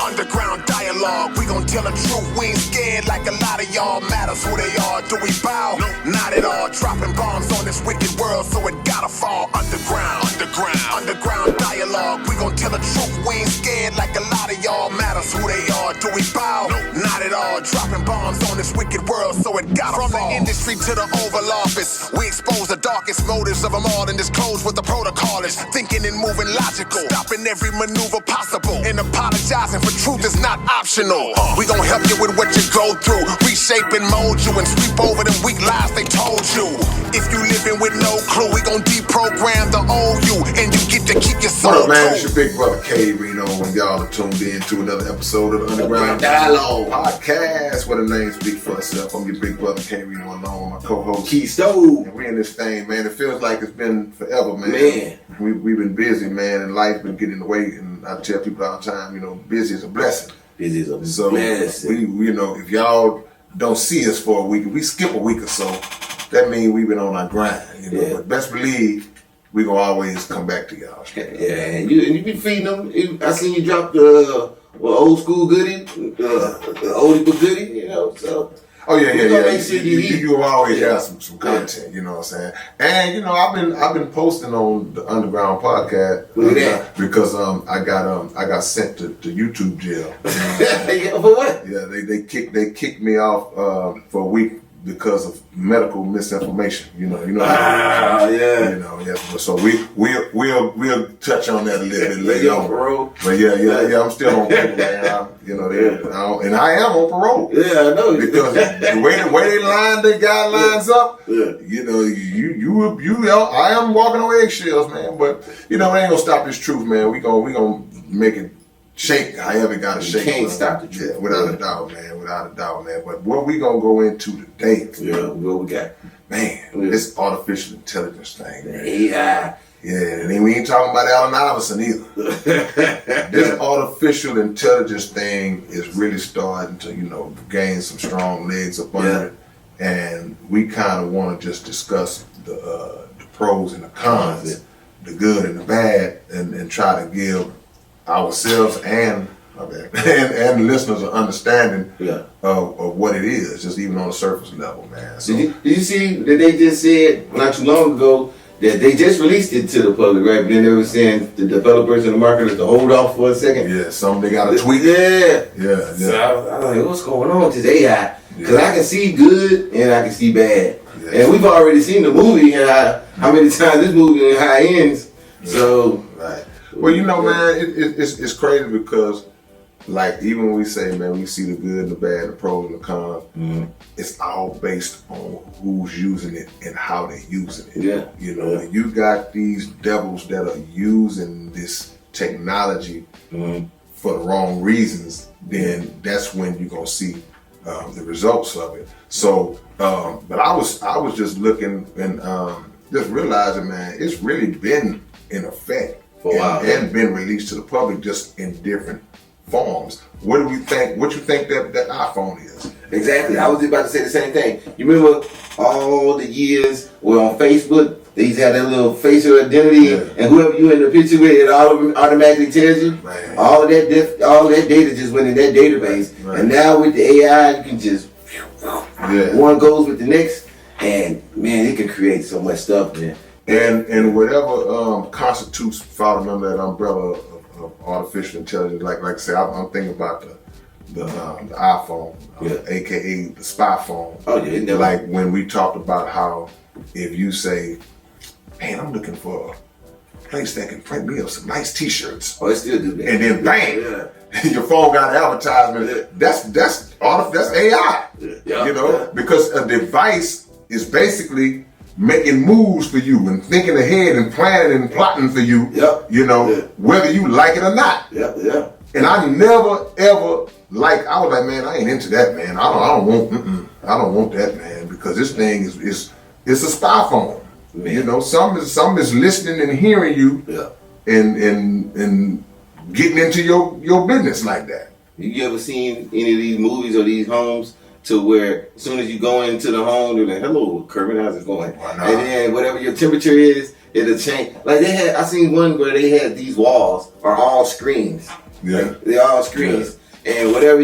Underground dialogue. We gon' tell the truth. We ain't scared like a lot of y'all. Matters who they are. Do we bow? Not at all. Dropping bombs on this wicked world, so it gotta fall. Underground dialogue. We gon' tell the truth. We ain't scared like a lot of y'all. Matters who they are. Do we bow? Not at all. Dropping bombs on this wicked world, so it gotta fall. From the industry to the Oval Office, we expose the darkest motives of them all and disclose what the protocol is. Thinking and moving logical, stopping every maneuver possible, and apologizing for truth is not optional. We gon' help you with what you go through, reshape and mold you, and sweep over them weak lies they told you. If you living with no clue, we gon' deprogram the old you, and you get to keep your soul. What up, man? It's your big brother K-Rino, and y'all are tuned in to another episode of the Underground Dialogue Podcast, where the name speaks for itself. I'm your big brother K-Rino, along with my co-host Keystone. And we in this thing, man. It feels like it's been forever, man. We've been busy, man, and life's been getting in the way. And I tell people all the time, busy is a blessing. Busy is a blessing. So we if y'all don't see us for a week, if we skip a week or so, that means we've been on our grind. But best believe we gonna always come back to y'all. Yeah, and you been feeding them. I seen you drop the old school goodie, the oldie but goodie. So. Oh yeah. Make sure you always have some content, you know what I'm saying? And I've been posting on the Underground Podcast because I got sent to YouTube jail. For what? Yeah, they kicked me off for a week because of medical misinformation. So we'll touch on that a little bit later on. Parole. But yeah, I'm still on parole, man. And I am on parole. Yeah, I know. Because the way they line their guidelines up, I am walking on eggshells, man. But it ain't gonna stop this truth, man. We gonna make it shake however it gotta shake. You can't stop the truth. Yeah, without a doubt, man. But what we gonna go into today? Yeah, what we got? Man, this artificial intelligence thing, man. AI. Yeah, and we ain't talking about Allen Iverson either. This artificial intelligence thing is really starting to, gain some strong legs up under it. And we kind of want to just discuss the pros and the cons, the good and the bad, and try to give ourselves and the listeners an understanding of what it is, just even on the surface level, man. So, did you see that they just said not too long ago that they just released it to the public, right? But then they were saying the developers and the marketers to hold off for a second. Yeah, they got to tweak. Yeah. So I was like, what's going on with this AI? Because I can see good and I can see bad. Yeah. And we've already seen the movie and how many times this movie and how it ends. So, right. Well, man, it's crazy because, like, even when we say, man, we see the good and the bad, the pros and the cons, it's all based on who's using it and how they're using it. Yeah. When you got these devils that are using this technology for the wrong reasons, then that's when you're going to see the results of it. So, but I was just looking and just realizing, man, it's really been in effect for a while and been released to the public just in different forms. What do we think? What you think that iPhone is? Exactly. I was about to say the same thing. You remember all the years where on Facebook they used to have that little facial identity, and whoever you in the picture with, it automatically tells you. Man. All that data just went in that database, and now with the AI, you can just one goes with the next, and man, it can create so much stuff, man. And whatever constitutes falling under that umbrella of artificial intelligence, like I say, I'm thinking about the iPhone, aka the spy phone. Oh yeah, like when we talked about how if you say, man, I'm looking for a place that can print me up some nice T-shirts. Oh, it still do that. And then bang, your phone got an advertisement. That's AI. Because a device is basically making moves for you and thinking ahead and planning and plotting for you. Whether you like it or not. And I never ever I was like, man, I ain't into that, man. I don't want that, man, because this thing is a spy phone. Man. Some is listening and hearing you, and getting into your business like that. You ever seen any of these movies or these homes to where as soon as you go into the home, they're like, "Hello, Kermit, how's it going?" And then whatever your temperature is, it'll change. Like I seen one where they had these walls are all screens. Yeah, like, they're all screens, and whatever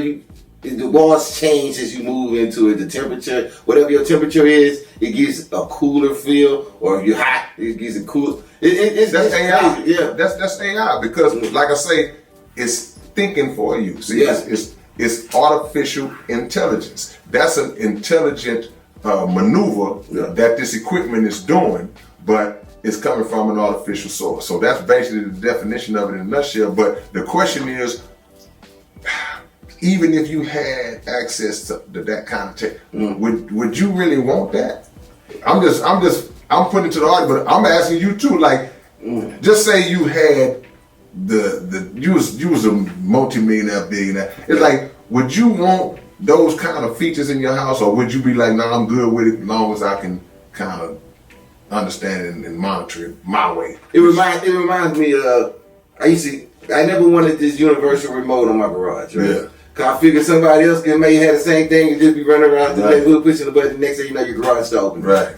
the walls change as you move into it. The temperature, whatever your temperature is, it gives a cooler feel, or if you're hot, it gives a cool. That's AI. Crazy. Yeah, that's AI because, like I say, it's thinking for you. See, it's artificial intelligence. That's an intelligent maneuver that this equipment is doing, but it's coming from an artificial source. So that's basically the definition of it in a nutshell. But the question is, even if you had access to that kind of tech, would you really want that? I'm putting it to the audience, but I'm asking you too. Like, just say you had you was a multi-millionaire, billionaire. It's like, would you want those kind of features in your house, or would you be like, "Nah, I'm good with it as long as I can kind of understand it and monitor it my way"? It reminds me of I never wanted this universal remote on my garage. Right? Yeah. Cause I figured somebody else may have the same thing and just be running around the neighborhood pushing the button. Next thing you know, your garage is open. Right.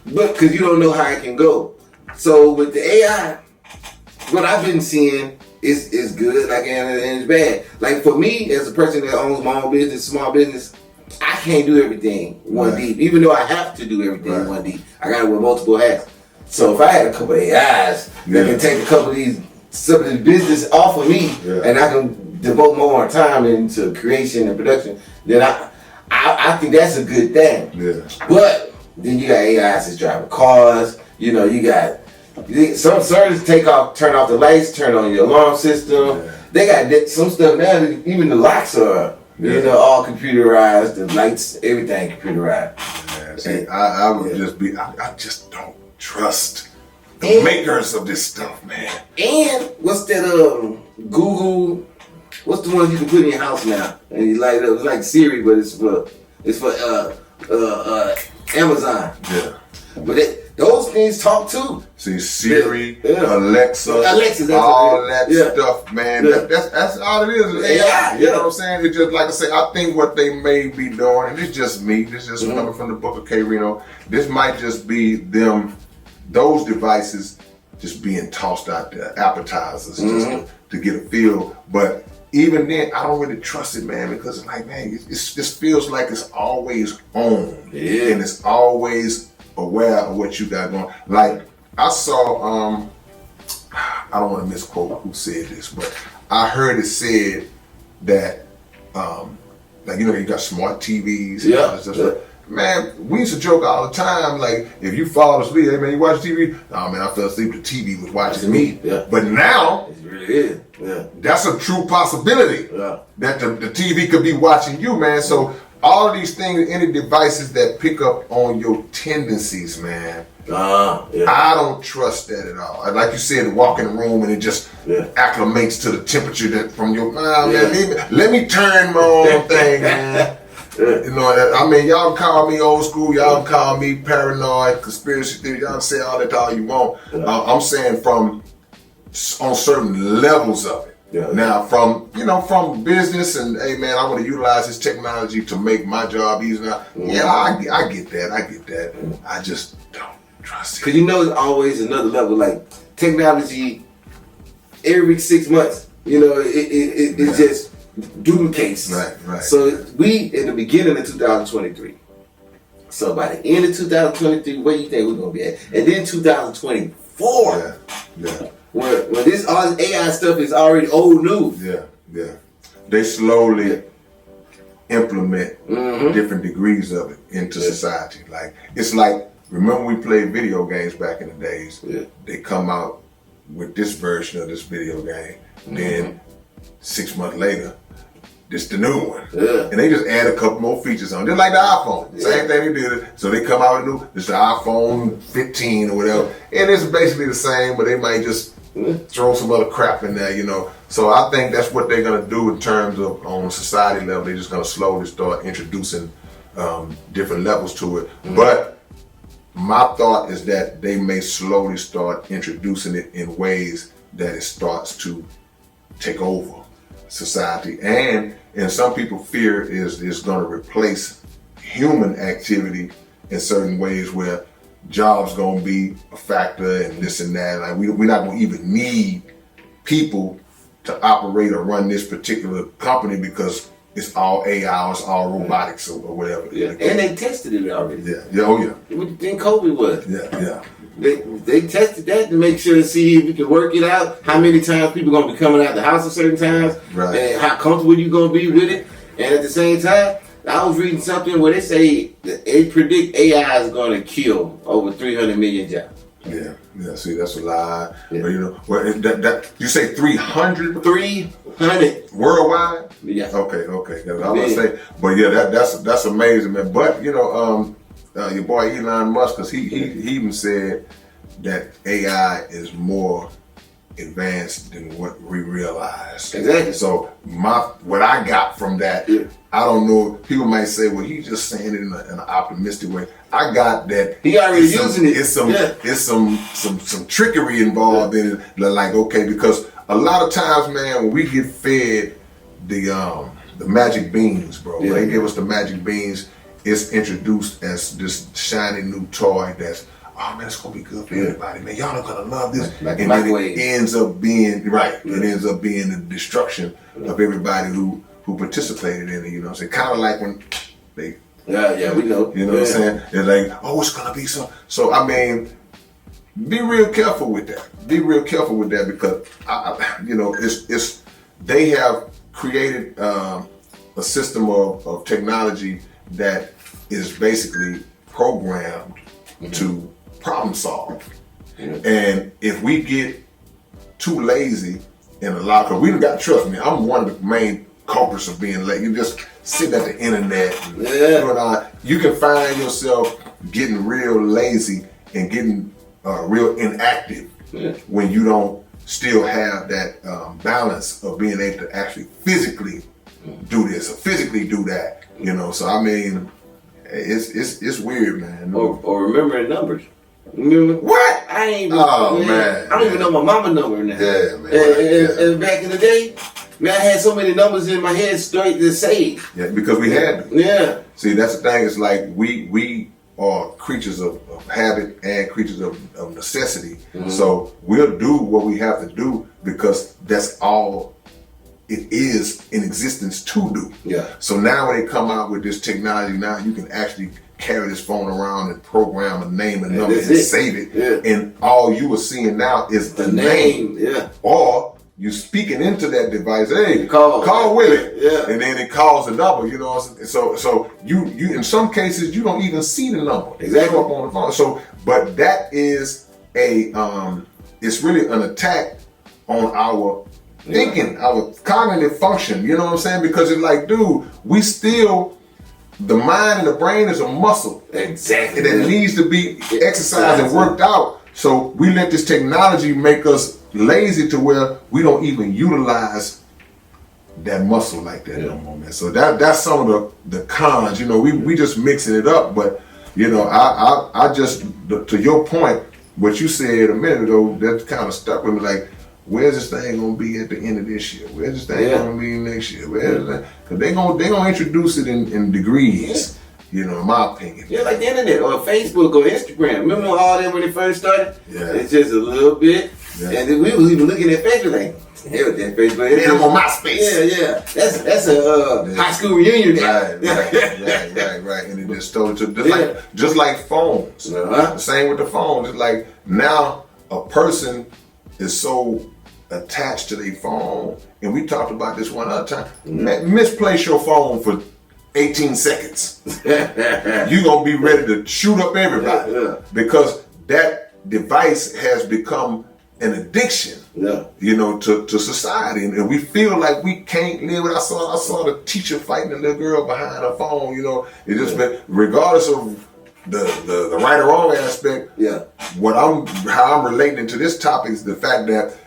But because you don't know how it can go. So with the AI, what I've been seeing is good, like, and it's bad. Like for me, as a person that owns my own business, small business, I can't do everything one deep. Even though I have to do everything one deep, I got to wear multiple hats. So if I had a couple of AIs that can take a couple of some of this business off of me, and I can devote more time into creation and production, then I think that's a good thing. Yeah. But then you got AIs that's driving cars. You know, you got some services turn off the lights, turn on your alarm system. Yeah. They got some stuff now that even the locks are, all computerized. The lights, everything computerized. Yeah, see, I would I just don't trust the makers of this stuff, man. And what's that Google? What's the one you can put in your house now? And you light it up. It's like Siri, but it's for Amazon. Yeah. But those things talk too. See, Siri, Alexa, all that stuff, man. Yeah. That's all it is. AI. You know what I'm saying? It's just like I say. I think what they may be doing, and it's just me. This is just coming from the book of K-Rino. This might just be them. Those devices just being tossed out there, appetizers, just to get a feel. But even then, I don't really trust it, man, because it's like, man, it just feels like it's always on, and it's always aware of what you got going. Like I saw, I don't want to misquote who said this, but I heard it said that, like, you know, you got smart TVs, and all this stuff. Man, we used to joke all the time, like, if you fall asleep, hey man, you watch TV? Oh man, I fell asleep, the TV was watching me. Yeah. But now, it really is. Yeah. That's a true possibility. Yeah. That the TV could be watching you, man. So all of these things, any devices that pick up on your tendencies, man, I don't trust that at all. Like you said, walk in the room and it just acclimates to the temperature that from your mind. Let me turn my own thing, man. You know, I mean, y'all call me old school, y'all call me paranoid, conspiracy theory, y'all say all that all you want. I'm saying on certain levels of it. Yeah. Now, from business and, hey man, I want to utilize this technology to make my job easier. Yeah, I get that. I just don't trust it. Because there's always another level, like technology. Every 6 months, it just duplicates. Right. So we in the beginning of 2023. So by the end of 2023, where do you think we're gonna be at? And then 2024. Yeah. When this all this AI stuff is already old news. Yeah. They slowly implement different degrees of it into society. Like it's like, remember we played video games back in the days? Yeah. They come out with this version of this video game. Then 6 months later, this the new one. Yeah. And they just add a couple more features on. Just like the iPhone. Same thing they did. So they come out with new, this the iPhone 15 or whatever. And it's basically the same, but they might just throw some other crap in there, So I think that's what they're gonna do in terms of on society level. They're just gonna slowly start introducing different levels to it. But my thought is that they may slowly start introducing it in ways that it starts to take over society, and some people fear is going to replace human activity in certain ways where jobs going to be a factor and this and that. Like we're not going to even need people to operate or run this particular company because it's all AI, or it's all robotics or whatever. Yeah, and they tested it already. Yeah, yeah, oh yeah. What then COVID was? Yeah. They tested that to make sure to see if we can work it out. How many times people gonna be coming out the house at certain times, right? And how comfortable you gonna be with it. And at the same time, I was reading something where they say that they predict AI is gonna kill over 300 million jobs. Yeah. See, that's a lie. Yeah. But, you know, well, that you say 300? 300 worldwide? Yeah. Okay. I was gonna say, but yeah, that's amazing, man. But you know, your boy Elon Musk, cause he even said that AI is more advanced than what we realize. Exactly. So what I got from that, I don't know. People might say, well, he's just saying it in an optimistic way. I got that he already using it. It's some trickery involved in it. Like, okay, because a lot of times, man, when we get fed the magic beans, bro, when they give us the magic beans, it's introduced as this shiny new toy that's, oh man, it's gonna be good for everybody, man. Y'all are gonna love this. Like and then it ends up being it ends up being the destruction of everybody who participated in it, you know what I'm saying? Kinda like when they we know. You know what I'm saying? It's like, oh, it's gonna be so I mean, be real careful with that. Be real careful with that because you know, it's they have created a system of technology that is basically programmed to problem solve. And if we get too lazy in a lot, because we got, trust me, I'm one of the main culprits of being lazy. You just sit at the internet. You can find yourself getting real lazy and getting real inactive when you don't still have that balance of being able to actually physically do this or physically do that. You know, so I mean, it's weird, man. Or remembering numbers. Remember? What? I ain't. Man. I don't even know my mama number now. Yeah, man. And back in the day, man, I had so many numbers in my head straight to save. Yeah, because we had them. Yeah. See, that's the thing. It's like we are creatures of habit and creatures of necessity. So we'll do what we have to do because that's all it is in existence to do. Yeah. So now when they come out with this technology, now you can actually carry this phone around and program a name and number and save it. Yeah. And all you are seeing now is the name. Yeah. Or you speaking into that device, hey, call Willie. Yeah. And then it calls the number, you know. So you in some cases you don't even see the number. Exactly. Up on the phone. So but that is it's really an attack on our thinking, our cognitive function, you know what I'm saying? Because it's like, dude, the mind and the brain is a muscle. Exactly. That needs to be exercised and worked out. So we let this technology make us lazy to where we don't even utilize that muscle like that no more, man. So that's some of the cons, you know, we just mixing it up. But, you know, I just, to your point, what you said a minute ago, that kind of stuck with me, like, where's this thing gonna be at the end of this year? Where's this thing gonna be next year? Because they gonna introduce it in degrees. You know, in my opinion. Yeah, like the internet or Facebook or Instagram. Remember all that when it first started? Yeah. It's just a little bit. Yeah. And then we was even looking at Facebook like, hell, that Facebook. Yeah, I'm on MySpace. Yeah. That's a high school reunion. Right. And it just started to just like phones. The same with the phones. It's like now a person is so attached to their phone, and we talked about this one other time. Misplace your phone for 18 seconds. You're gonna be ready to shoot up everybody because that device has become an addiction. You know, to society, and we feel like we can't live with. I saw the teacher fighting a little girl behind her phone. You know, it just been, regardless of the right or wrong aspect. How I'm relating to this topic is the fact that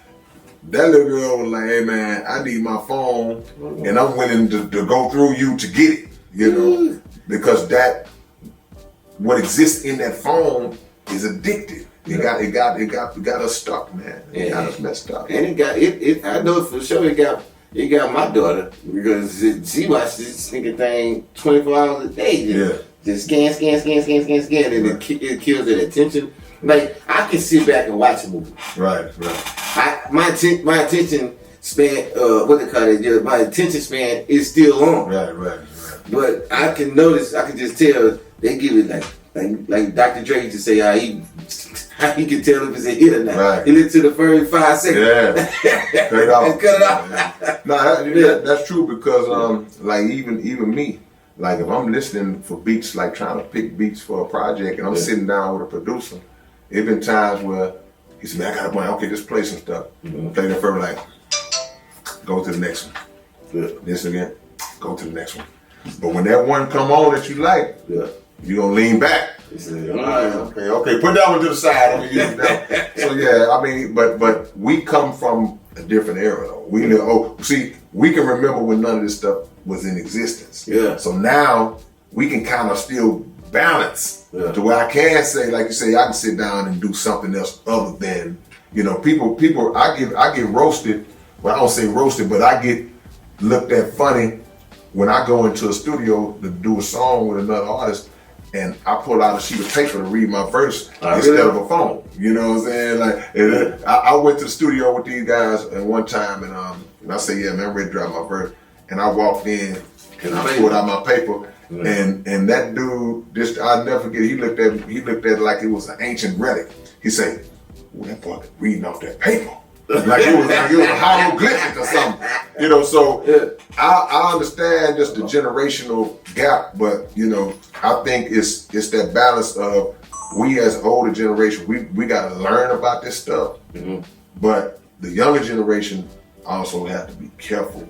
little girl was like, hey man, I need my phone and I'm willing to go through you to get it, you know, because what exists in that phone is addictive. It got us stuck, man. It got us messed up. And I know for sure it it got my daughter because she watched this nigga thing 24 hours a day. Just scan, and it kills that attention. Like, I can sit back and watch a movie. Right. My attention span, what they call it, my attention span is still on. Right. But I can just tell they give it like Dr. Dre used to say how he can tell if it's a hit or not. Right. He listened to the first 5 seconds. Yeah. Cut it off. Cut it off. No, that's true because like even me, like if I'm listening for beats, like trying to pick beats for a project, and I'm sitting down with a producer, it been times where he said, "Man, I got a point. Okay, just play some stuff. Play that first, like go to the next one. This again, go to the next one. But when that one come on that you like, you gonna lean back. Okay, put that one to the side. I'm gonna use that. So yeah, I mean, but we come from a different era though. We know. We can remember when none of this stuff was in existence. Yeah. So now we can kind of still balance to where I can say, like you say, I can sit down and do something else other than, people. I get roasted. Well, I don't say roasted, but I get looked at funny when I go into a studio to do a song with another artist, and I pull out a sheet of paper to read my verse instead of a phone. You know what I'm saying? Like, I went to the studio with these guys at one time, and I say, "Yeah, man, I'm ready to drop my verse." And I walked in, and I pulled out my paper, and that dude, I'll never forget. He looked at it like it was an ancient relic. He said, "Ooh, that boy reading off that paper." like it was a hieroglyphic or something, So I understand just the generational gap, but I think it's that balance of we as older generation, we got to learn about this stuff, but the younger generation also have to be careful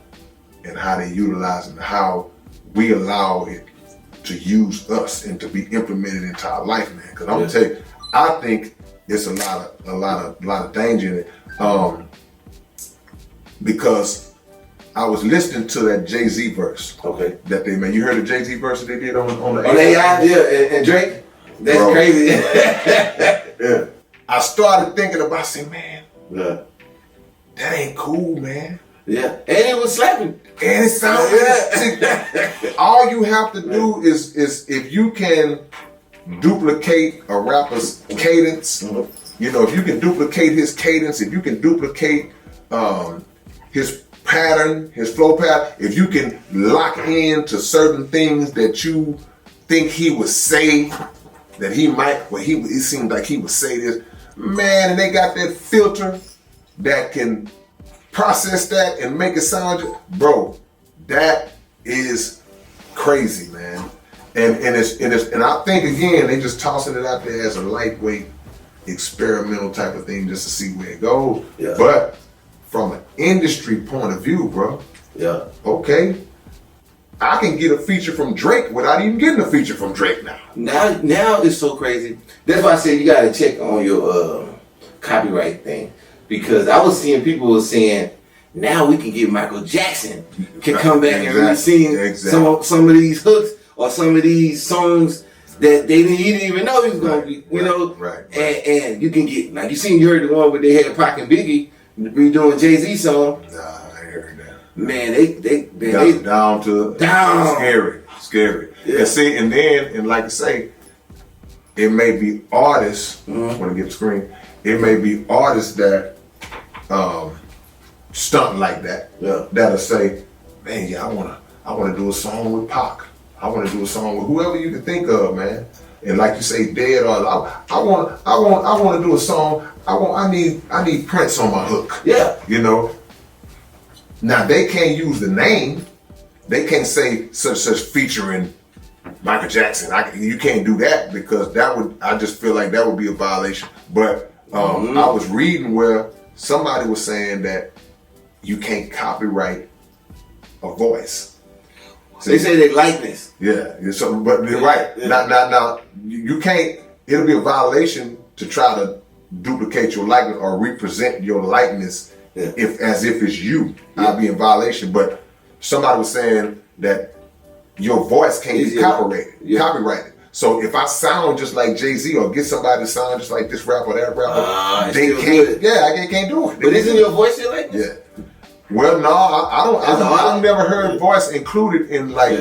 in how they utilize it and how we allow it to use us and to be implemented into our life, man. Because I'm gonna tell you, I think it's a lot of danger in it. Because I was listening to that Jay-Z verse that they made. You heard the Jay-Z verse that they did on the AI? And Drake? That's crazy. Yeah. I started thinking about saying, man, that ain't cool, man. Yeah. And it was slapping. And it sounds all you have to do is if you can duplicate a rapper's cadence, if you can duplicate his cadence, if you can duplicate his pattern, his flow pattern, if you can lock in to certain things that you think he would say, that he might, it seemed like he would say this, man, and they got that filter that can process that and make it sound, bro, that is crazy, man. And I think again, they just tossing it out there as a lightweight experimental type of thing just to see where it goes. Yeah. But from an industry point of view, bro, okay, I can get a feature from Drake without even getting a feature from Drake now. Now it's so crazy. That's why I said you gotta check on your copyright thing. Because I was seeing people were saying, now we can get Michael Jackson can come back and really sing some of these hooks or some of these songs that he didn't even know he was gonna be, Right. And you can get, like you heard the one where they had Pac and Biggie redoing Jay-Z song. Nah, I ain't heard that. Man, they down. Scary. Yeah. And see, and like I say, it may be artists, when I get the screen, it may be artists that stunt like that. Yeah. That'll say, man, yeah, I wanna do a song with Pac. I wanna do a song with whoever you can think of, man. And like you say, dead or alive. I wanna do a song. I need Prince on my hook. Yeah. Now they can't use the name. They can't say such featuring Michael Jackson. You can't do that because I just feel like that would be a violation. But I was reading where somebody was saying that you can't copyright a voice. So they say they likeness. Yeah. But you're right. Yeah. Now you can't. It'll be a violation to try to duplicate your likeness or represent your likeness as if it's you. I'd be in violation. But somebody was saying that your voice can't be copyrighted. So if I sound just like Jay-Z or get somebody to sound just like this rapper or that rapper, they can't. Yeah, I can't do it. But isn't your voice your likeness? Yeah. Well, no, I don't. I've never heard voice included in like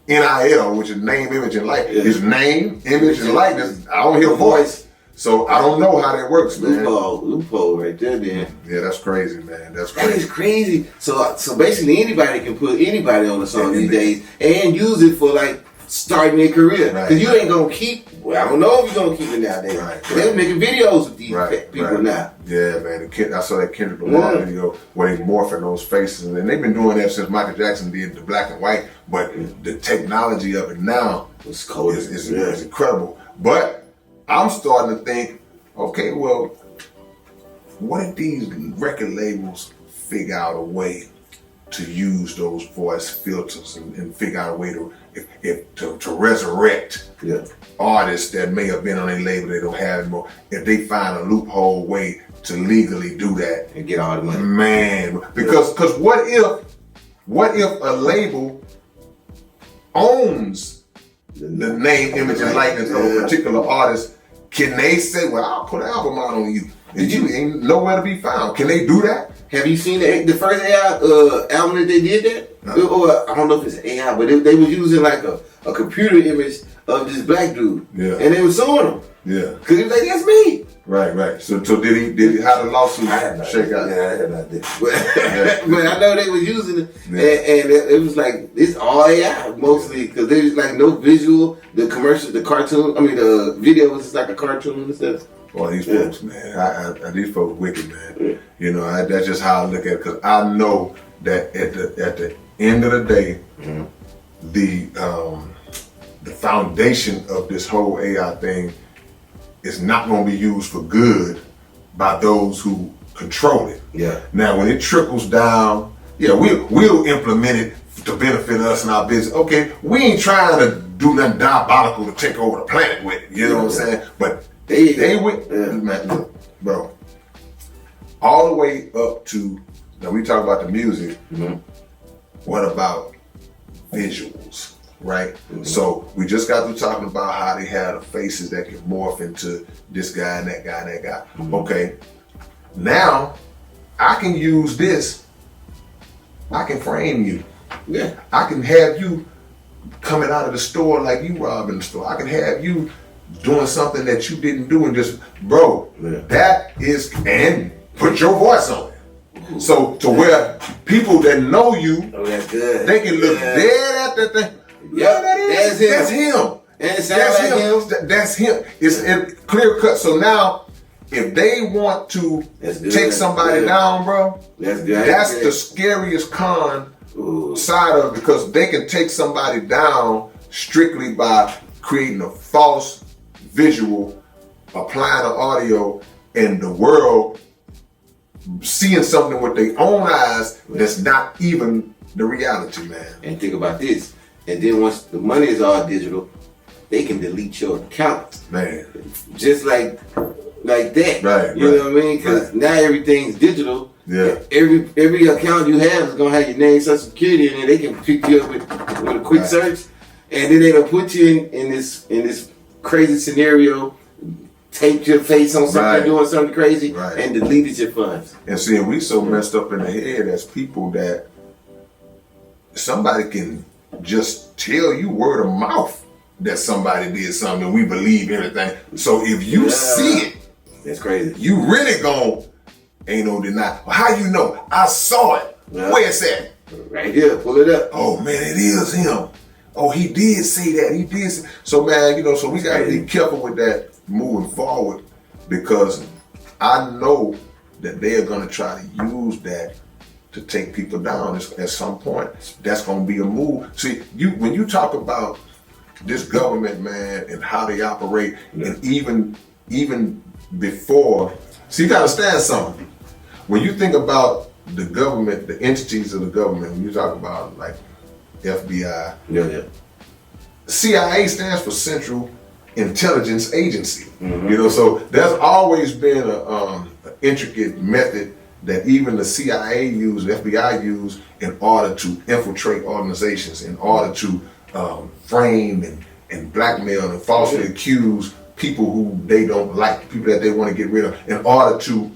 NIL, which is name, image, and likeness. Yeah. It's name, image, and likeness. I don't hear voice, so I don't know how that works, man. Loophole right there, then. Yeah, that's crazy, man. That's That crazy. is crazy. So basically, anybody can put anybody on a song these days and use it for like starting their career. Because you ain't gonna keep. Well, I don't know if you're gonna keep it nowadays. They're making videos with these people now. Yeah, man. I saw that Kendrick Lamar video where they morphing those faces, and they've been doing that since Michael Jackson did the black and white. But the technology of it now is incredible. But I'm starting to think, okay, well, what if these record labels figure out a way to use those voice filters and figure out a way to resurrect artists that may have been on a label they don't have anymore? If they find a loophole way to legally do that and get all the money, man. Because what if a label owns the name, image, and likeness of a particular artist? Can they say, "Well, I'll put an album out on you"? And you ain't nowhere to be found. Can they do that? Have you seen the first AI album that they did that? Or I don't know if it's AI, but they was using like a computer image of this black dude. Yeah. And they was suing him. Yeah. Cause he was like, that's me. Right. So did he how the lawsuit shake out? Yeah, I have not did. But I know they was using it, and it was like it's all AI mostly because there's like no visual. The commercial, the cartoon. I mean, the video was just like a cartoon and stuff. Well, these folks, man, these folks wicked, man. You know, that's just how I look at it. Because I know that at the end of the day, the foundation of this whole AI thing is not going to be used for good by those who control it. Yeah. Now, when it trickles down, we'll implement it to benefit us and our business. Okay, we ain't trying to do nothing diabolical to take over the planet with it. You know what I'm saying? But they went, man, look, bro, all the way up to, now we talk about the music, what about visuals, right? So we just got through talking about how they had the faces that can morph into this guy and that guy and that guy. Okay, now I can use this, I can frame you. Yeah. I can have you coming out of the store like you robbing the store. I can have you doing something that you didn't do and just, bro, that is, and put your voice on it. So to where people that know you, that's good. They can look dead at that thing. Yeah, that's him. That's him. It's clear cut. So now, if they want to take somebody down, bro, that's the scariest con side of it, because they can take somebody down strictly by creating a false visual, applying an audio, and the world seeing something with their own eyes that's not even the reality, man. And think about this. And then once the money is all digital, they can delete your account. Man. Just like that. Right. You know what I mean? Because now everything's digital. Yeah. Every account you have is gonna have your name, social security, and then they can pick you up with a quick search, and then they'll put you in this crazy scenario, tape your face on something, doing something crazy, and deleted your funds. And see, we so messed up in the head as people that somebody can just tell you word of mouth that somebody did something, and we believe everything. So if you see it, that's crazy. You really ain't no deny. Well, how you know? I saw it. Where it's at? Right here. Pull it up. Oh man, it is him. Oh, he did say that. He did say. So man, so we gotta be careful with that moving forward, because I know that they are gonna try to use that to take people down at some point. That's gonna be a move. See, when you talk about this government, man, and how they operate, and even before, see, you gotta understand something. When you think about the government, the entities of the government, when you talk about like FBI, CIA stands for Central Intelligence Agency. So there's always been an intricate method that even the CIA use, the FBI use, in order to infiltrate organizations, in order to frame and blackmail and falsely accuse people who they don't like, people that they want to get rid of, in order to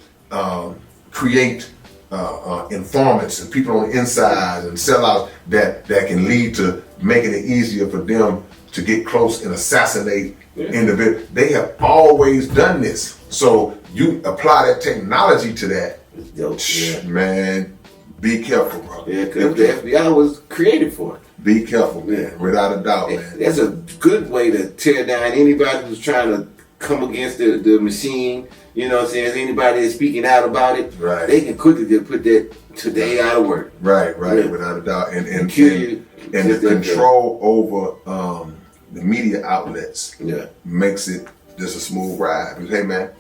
create informants and people on the inside and sellouts that can lead to making it easier for them to get close and assassinate individuals. They have always done this. So you apply that technology to that, man, be careful, bro. Yeah, because the FBI was created for it. Be careful, man, without a doubt, man. That's a good way to tear down anybody who's trying to come against the machine. You know what I'm saying? Anybody that's speaking out about it, right, they can quickly just put that to the AI to work. Right, without a doubt. And the control over the media outlets makes it just a smooth ride. Because, hey, man,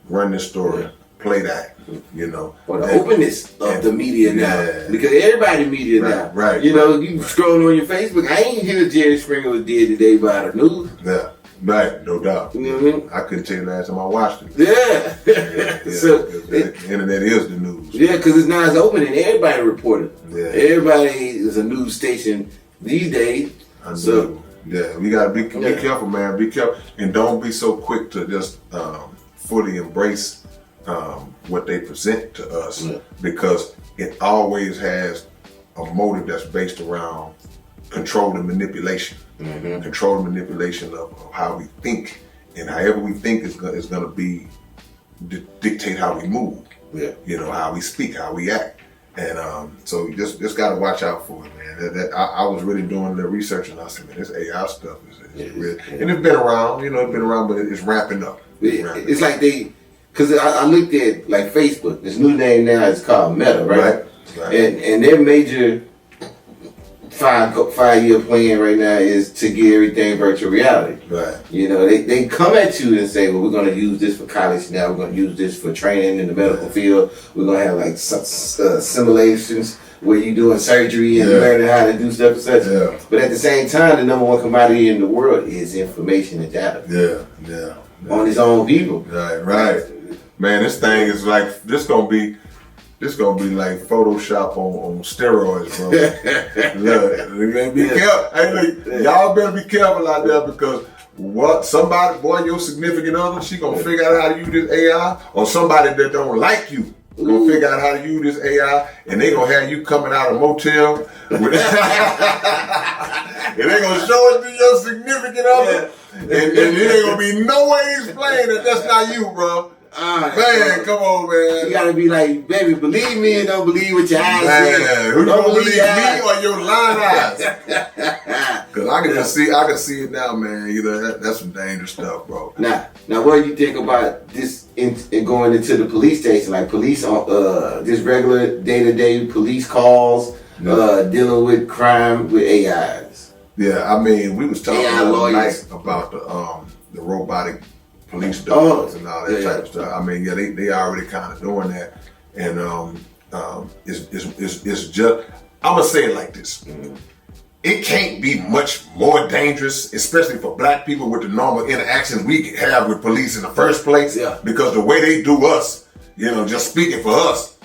run this story, play that, you know. Or the openness of the media now. Because everybody media now. Right. You know, you scrolling on your Facebook, I ain't hear Jerry Springer was dead today by the news. Yeah. Right, no doubt. You know what I mean? I couldn't tell you last time I watched it. Yeah. So the internet is the news. Yeah, because it's not as open and everybody reported. Yeah. Everybody is a news station these days. So yeah, we gotta be careful, man. Be careful, and don't be so quick to just fully embrace what they present to us, because it always has a motive that's based around control and manipulation. Control and manipulation of how we think, and however we think is going to be dictate how we move. Yeah, you know, how we speak, how we act, and so you just got to watch out for it, man. I was really doing the research, and I said, man, this AI stuff is real, and it's been around, you know, but it's ramping up. It's like because I looked at like Facebook. This new name now is called Meta, right? And their major 5-year plan right now is to get everything virtual reality. Right. You know, they come at you and say, well, we're going to use this for college now. We're going to use this for training in the medical field. We're going to have like simulations where you're doing surgery and learning how to do stuff and such. Yeah. But at the same time, the number one commodity in the world is information and data. Yeah. On its own people. Right. Man, this thing is like, this gonna be like Photoshop on steroids, bro. Look, be careful. Hey, look, y'all better be careful out there, because your significant other, she gonna figure out how to use this AI, or somebody that don't like you gonna figure out how to use this AI, and they gonna have you coming out of a motel and they gonna show it to your significant other, and it ain't gonna be no way explain that that's not you, bro. Man, come on, man. You gotta be like, baby, believe me and don't believe what your eyes say. Who you gonna believe, me or your lying eyes? Cause I can see it now, man. You know, that's some dangerous stuff, bro. Now, what do you think about this in going into the police station? Like police on just regular day-to-day police calls, dealing with crime with AIs. Yeah, I mean, we was talking last night about the robotic police dogs and all that type of stuff. I mean, they already kind of doing that, and it's just, I'm gonna say it like this: it can't be much more dangerous, especially for black people, with the normal interactions we have with police in the first place. Yeah. Because the way they do us, you know, just speaking for us,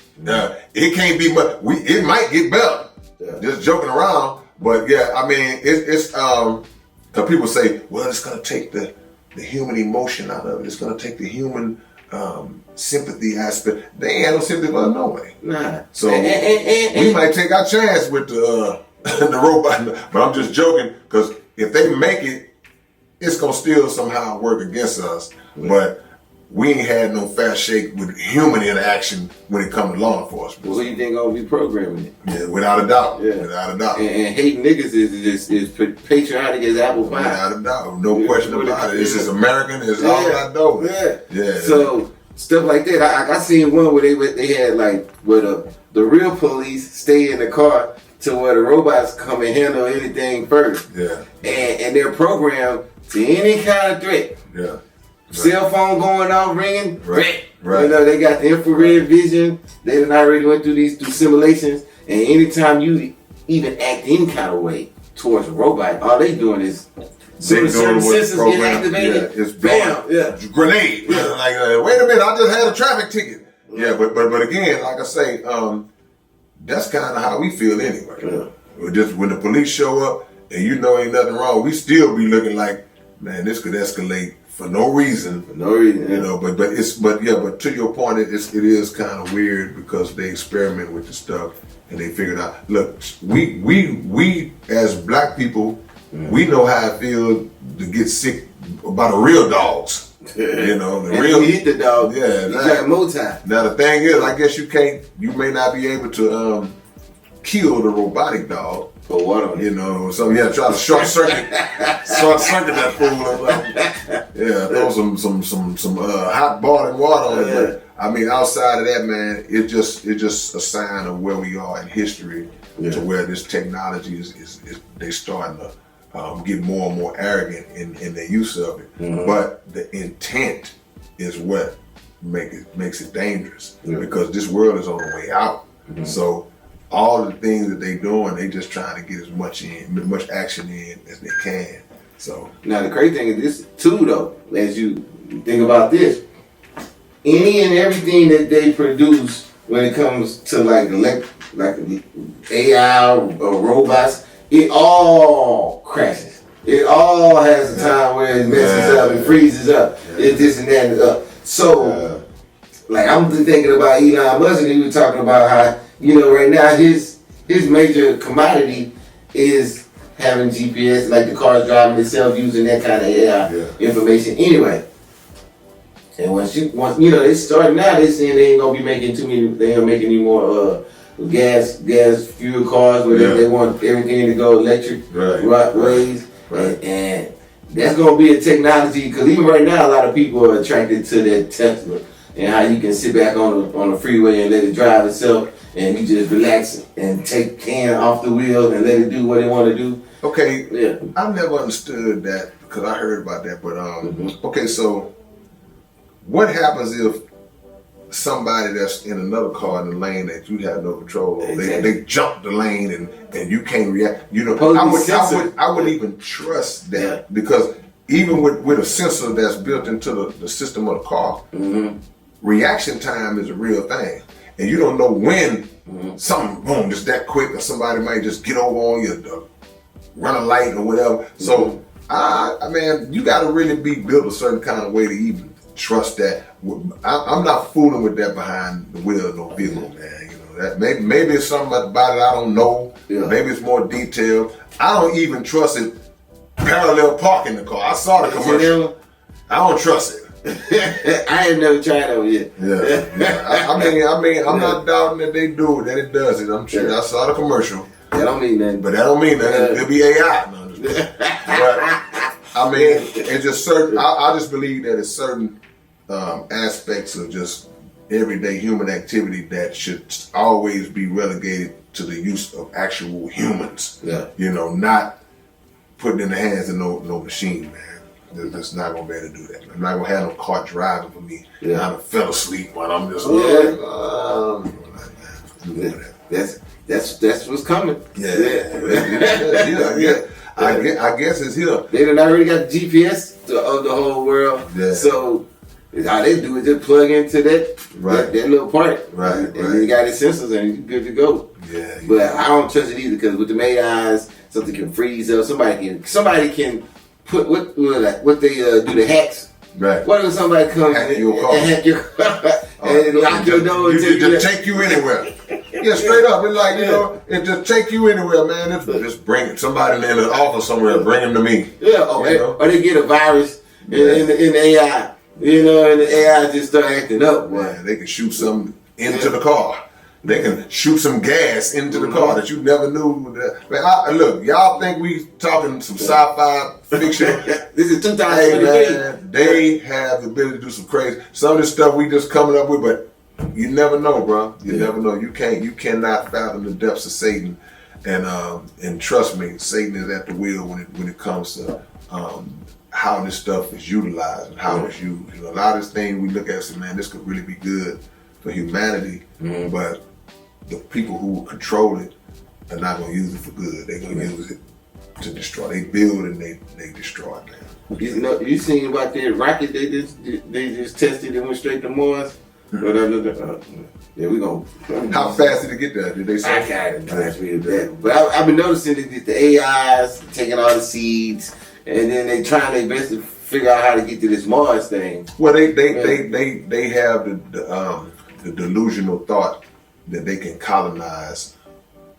it can't be much. It might get better. Yeah. Just joking around, but yeah, I mean, it's because people say, well, it's gonna take the human emotion out of it. It's gonna take the human sympathy aspect. They ain't had no sympathy for us, no way. Nah. So we might take our chance with the robot, but I'm just joking, because if they make it, it's gonna still somehow work against us. But we ain't had no fair shake with human interaction when it comes to law enforcement. Well, who you think gonna be programming it? Yeah, without a doubt. Yeah. Without a doubt. And hating niggas is patriotic as apple pie. Without a doubt. No question about it. It's just American. It's all I know. Yeah. So stuff like that. I seen one where they had like where the real police stay in the car to where the robots come and handle anything first. Yeah. And they're programmed to any kind of threat. Yeah. Cell phone going off, ringing, right. You know, they got the infrared vision. They done already went through these simulations. And anytime you even act any kind of way towards a robot, all they doing is certain sensors get activated. It's bam, grenade. Yeah. Like, wait a minute, I just had a traffic ticket. Yeah, but again, like I say, that's kind of how we feel anyway. Yeah. Just when the police show up and you know ain't nothing wrong, we still be looking like, man, this could escalate for no reason. For no reason, you know. But to your point, it is kind of weird because they experiment with the stuff and they figured out. Look, we as black people, we know how it feels to get sick by the real dogs. You know, the real you hit the dog. Yeah, you got more time. Now the thing is, I guess you may not be able to kill the robotic dog. For what? You know, so you have to try to short circuit that fool. Yeah, throw some hot boiling water on it. But I mean, outside of that, man, it's just a sign of where we are in history, to where this technology is they starting to get more and more arrogant in their use of it. But the intent is what makes it dangerous, because this world is on the way out. So all the things that they doing, they just trying to get as much action in as they can. So now the crazy thing is this too, though. As you think about this, any and everything that they produce when it comes to like AI or robots, it all crashes. It all has a time where it messes up and freezes up. It's this and that and up. So, like I'm thinking about Elon Musk, and he was talking about how, you know, right now his major commodity is having GPS, like the cars driving itself using that kind of AI information anyway. And once you know, they starting now, they saying they ain't gonna be making they ain't making any more gas fuel cars where they want everything to go electric ways. And that's gonna be a technology, because even right now a lot of people are attracted to that Tesla and how you can sit back on the freeway and let it drive itself, and you just relax and take hand off the wheel and let it do what it want to do. Okay, I've never understood that, because I heard about that, but okay, so what happens if somebody that's in another car in the lane that you have no control over, they jump the lane and you can't react? You know, I wouldn't even trust that, because even with a sensor that's built into the system of the car, reaction time is a real thing, and you don't know when something boom just that quick, or somebody might just get over on you, run a light or whatever. So I mean, you got to really be built a certain kind of way to even trust that. I'm not fooling with that behind the wheel of no vehicle, man. You know, that maybe it's something about it I don't know. Maybe it's more detailed. I don't even trust it parallel parking the car. I saw the commercial. I don't trust it. I ain't never tried that yet. I mean, I'm not doubting that they do it, that it does it. I'm sure I saw the commercial. That don't mean nothing. But that don't mean nothing. It'll be AI. No, but I mean, it's just certain. I just believe that it's certain aspects of just everyday human activity that should always be relegated to the use of actual humans. You know, not putting in the hands of no machine, man. That's not gonna be able to do that. I'm not gonna have no car driving for me. I done fell asleep while I'm just that's what's coming. I guess it's here. They done already got the GPS of the whole world. So all they do is just plug into that little part. And they got the sensors and you're good to go. But I don't trust it either, because with the AIs, something can freeze up. Somebody can put what they do, the hacks. What if somebody comes and hack your car and lock your door and take you anywhere? Straight up. It's like, you know, it just take you anywhere, man. Just bring somebody in the office somewhere, bring them to me. Or they get a virus in the AI. You know, and the AI just start acting up. Man, they can shoot something into the car. They can shoot some gas into the car that you never knew. Man, look, y'all think we talking some sci-fi fiction? This is 2023. Man, they have the ability to do some crazy. Some of this stuff we just coming up with, but you never know, bro. You never know. You cannot fathom the depths of Satan, and trust me, Satan is at the wheel when it comes to how this stuff is utilized and how it's used. You know, a lot of this thing we look at and say, man, this could really be good for humanity, but the people who control it are not going to use it for good. They're going to use it to destroy. They build and they destroy it, man. You seen about that rocket they just tested and went straight to Mars? Yeah, we gonna. How fast did it get there? Did they say? I can't read that. But I've been noticing that the AIs taking all the seeds, and then they trying their best to figure out how to get to this Mars thing. Well, they have the delusional thought that they can colonize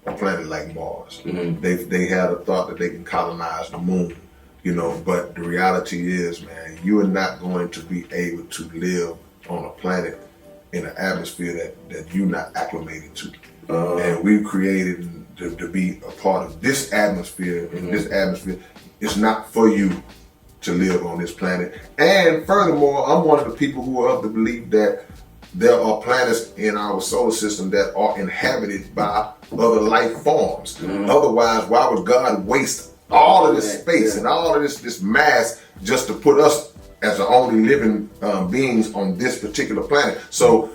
a planet like Mars. They had a thought that they can colonize the moon, you know. But the reality is, man, you are not going to be able to live on a planet in an atmosphere that you're not acclimated to. And we've created to be a part of this atmosphere, and this atmosphere is not for you to live on this planet. And furthermore, I'm one of the people who are of the belief that there are planets in our solar system that are inhabited by other life forms. Otherwise, why would God waste all of this space and all of this mass just to put us as the only living beings on this particular planet? So,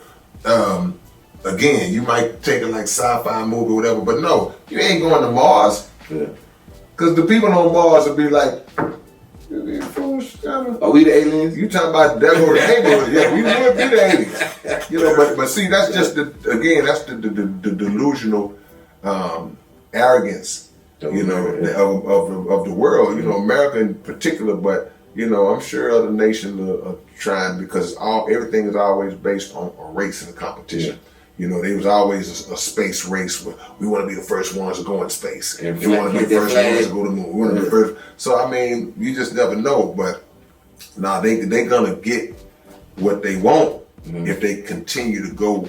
again, you might take it like sci-fi movie or whatever, but no, you ain't going to Mars. Because the people on Mars will be like, are we the aliens? You talking about that or the yeah, we would be the aliens. You know, but see, that's just the delusional arrogance, you know, of the world. You know, America in particular, but you know, I'm sure other nations are trying, because everything is always based on a race and a competition. You know, there was always a space race where we want to be the first ones to go in space. And we want to be the first ones to go to the moon. We want to be the first. So, I mean, you just never know. But now they're going to get what they want if they continue to go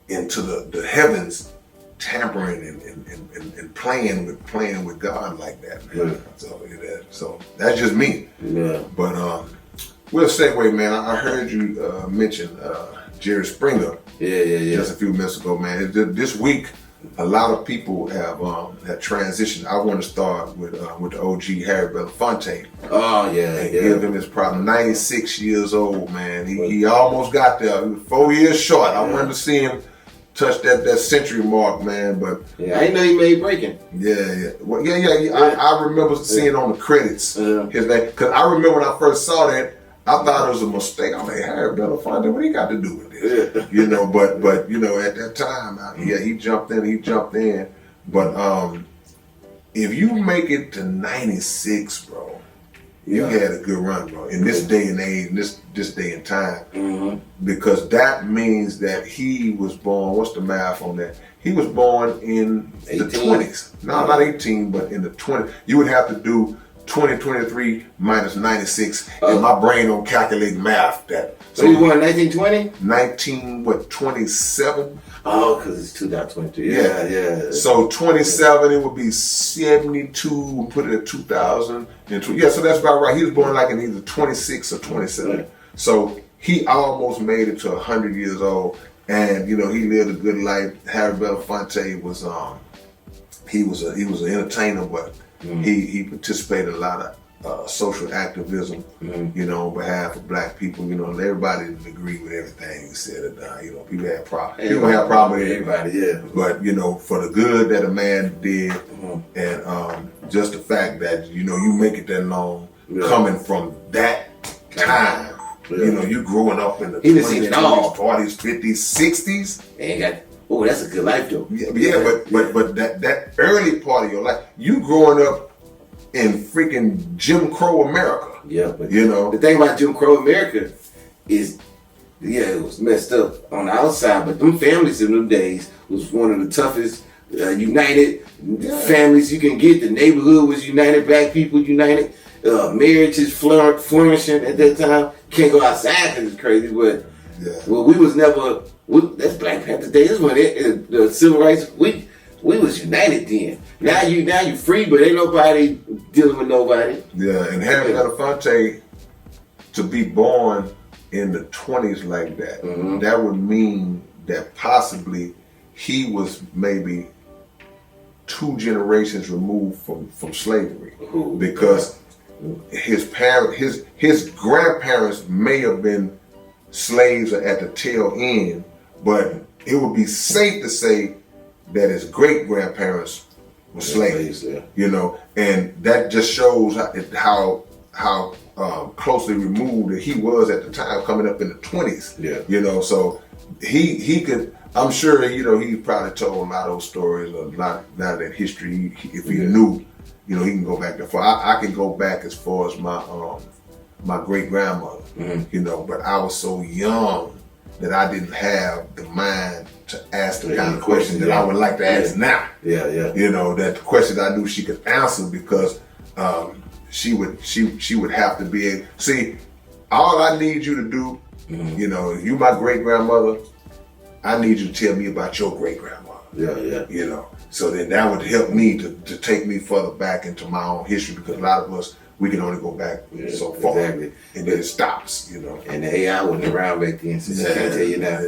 into the heavens, tampering and playing with God like that, man. So that's just me. But we'll segue, man. I heard you mention Jerry Springer. Just a few minutes ago, man. This week, a lot of people have transitioned. I want to start with the OG Harry Belafonte. Give him his problem. 96 years old, man. He almost got there. He was 4 years short. I wanted to see him touch that century mark, man. But I didn't know he made breaking. Well, I remember seeing on the credits his name, because I remember when I first saw that, I thought it was a mistake. I'm like, Harry Belafonte, what he got to do with this? You know, but you know, at that time, he jumped in. But if you make it to 96, bro, you had a good run, bro. In this day and age, in this day and time, because that means that he was born. What's the math on that? He was born in 18? The 20s. No, not 18, but in the 20s. You would have to do 2023 minus 96, and my brain don't calculate math that. So you born 1920? 27? Oh, because it's 2023. Yeah. So 27, it would be 72. Put it at 2002. Yeah, so that's about right. He was born like in either 26 or 27. So he almost made it to 100 years old, and you know, he lived a good life. Harry Belafonte was he was an entertainer, but he participated in a lot of social activism, you know, on behalf of black people. You know, and everybody didn't agree with everything he said or done. You know, people had problems. People have problems with everybody. But you know, for the good that a man did, and just the fact that you know you make it that long, coming from that time. You know, you growing up in the 20s, 40s, 50s, 60s. Oh, that's a good life though. But that early part of your life, you growing up in freaking Jim Crow America. But you know, the thing about Jim Crow America is, it was messed up on the outside, but them families in them days was one of the toughest, united families you can get. The neighborhood was united, black people united, marriages flourishing at that time. Can't go outside because it's crazy, but well, we was never. That's Black Panther Day. This when the civil rights. We was united then. Now you free, but ain't nobody dealing with nobody. Yeah, and Harry Belafonte, to be born in the 20s like that, that would mean that possibly he was maybe 2 generations removed from slavery, because his grandparents may have been slaves at the tail end, but it would be safe to say that his great grandparents were slaves. You know, and that just shows how closely removed that he was at the time, coming up in the 20s. You know, so he could. I'm sure, you know, he probably told a lot of those stories, a lot of that history. If he knew, you know, he can go back that far. I can go back as far as my great grandmother. You know, but I was so young that I didn't have the mind to ask the kind of questions that I would like to ask now. You know, that the question I knew she could answer because she would have to be able. See, all I need you to do, you know, if you my great grandmother, I need you to tell me about your great grandmother. You know, so then that would help me to take me further back into my own history because a lot of us we can only go back so far, and then it stops. You know, and the AI wasn't around back then, so I can't tell you now.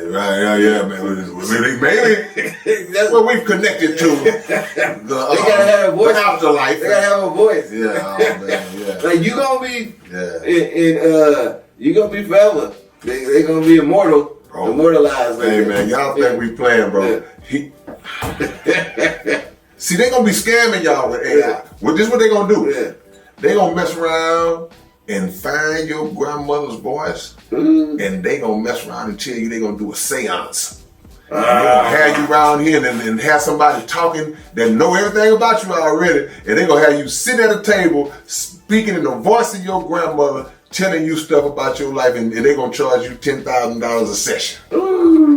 Man. Maybe that's what we've connected to. They gotta have a voice. The afterlife. They gotta have a voice. Like you gonna be, you gonna be forever. They gonna be immortal, immortalized. Hey man, y'all think we playing, bro? See, they gonna be scamming y'all with AI. Well, this is what they gonna do. They gonna mess around and find your grandmother's voice, and they gonna mess around and tell you they gonna do a seance. And they gonna have you around here and have somebody talking that know everything about you already, and they gonna have you sit at a table speaking in the voice of your grandmother, telling you stuff about your life, and they gonna charge you $10,000 a session.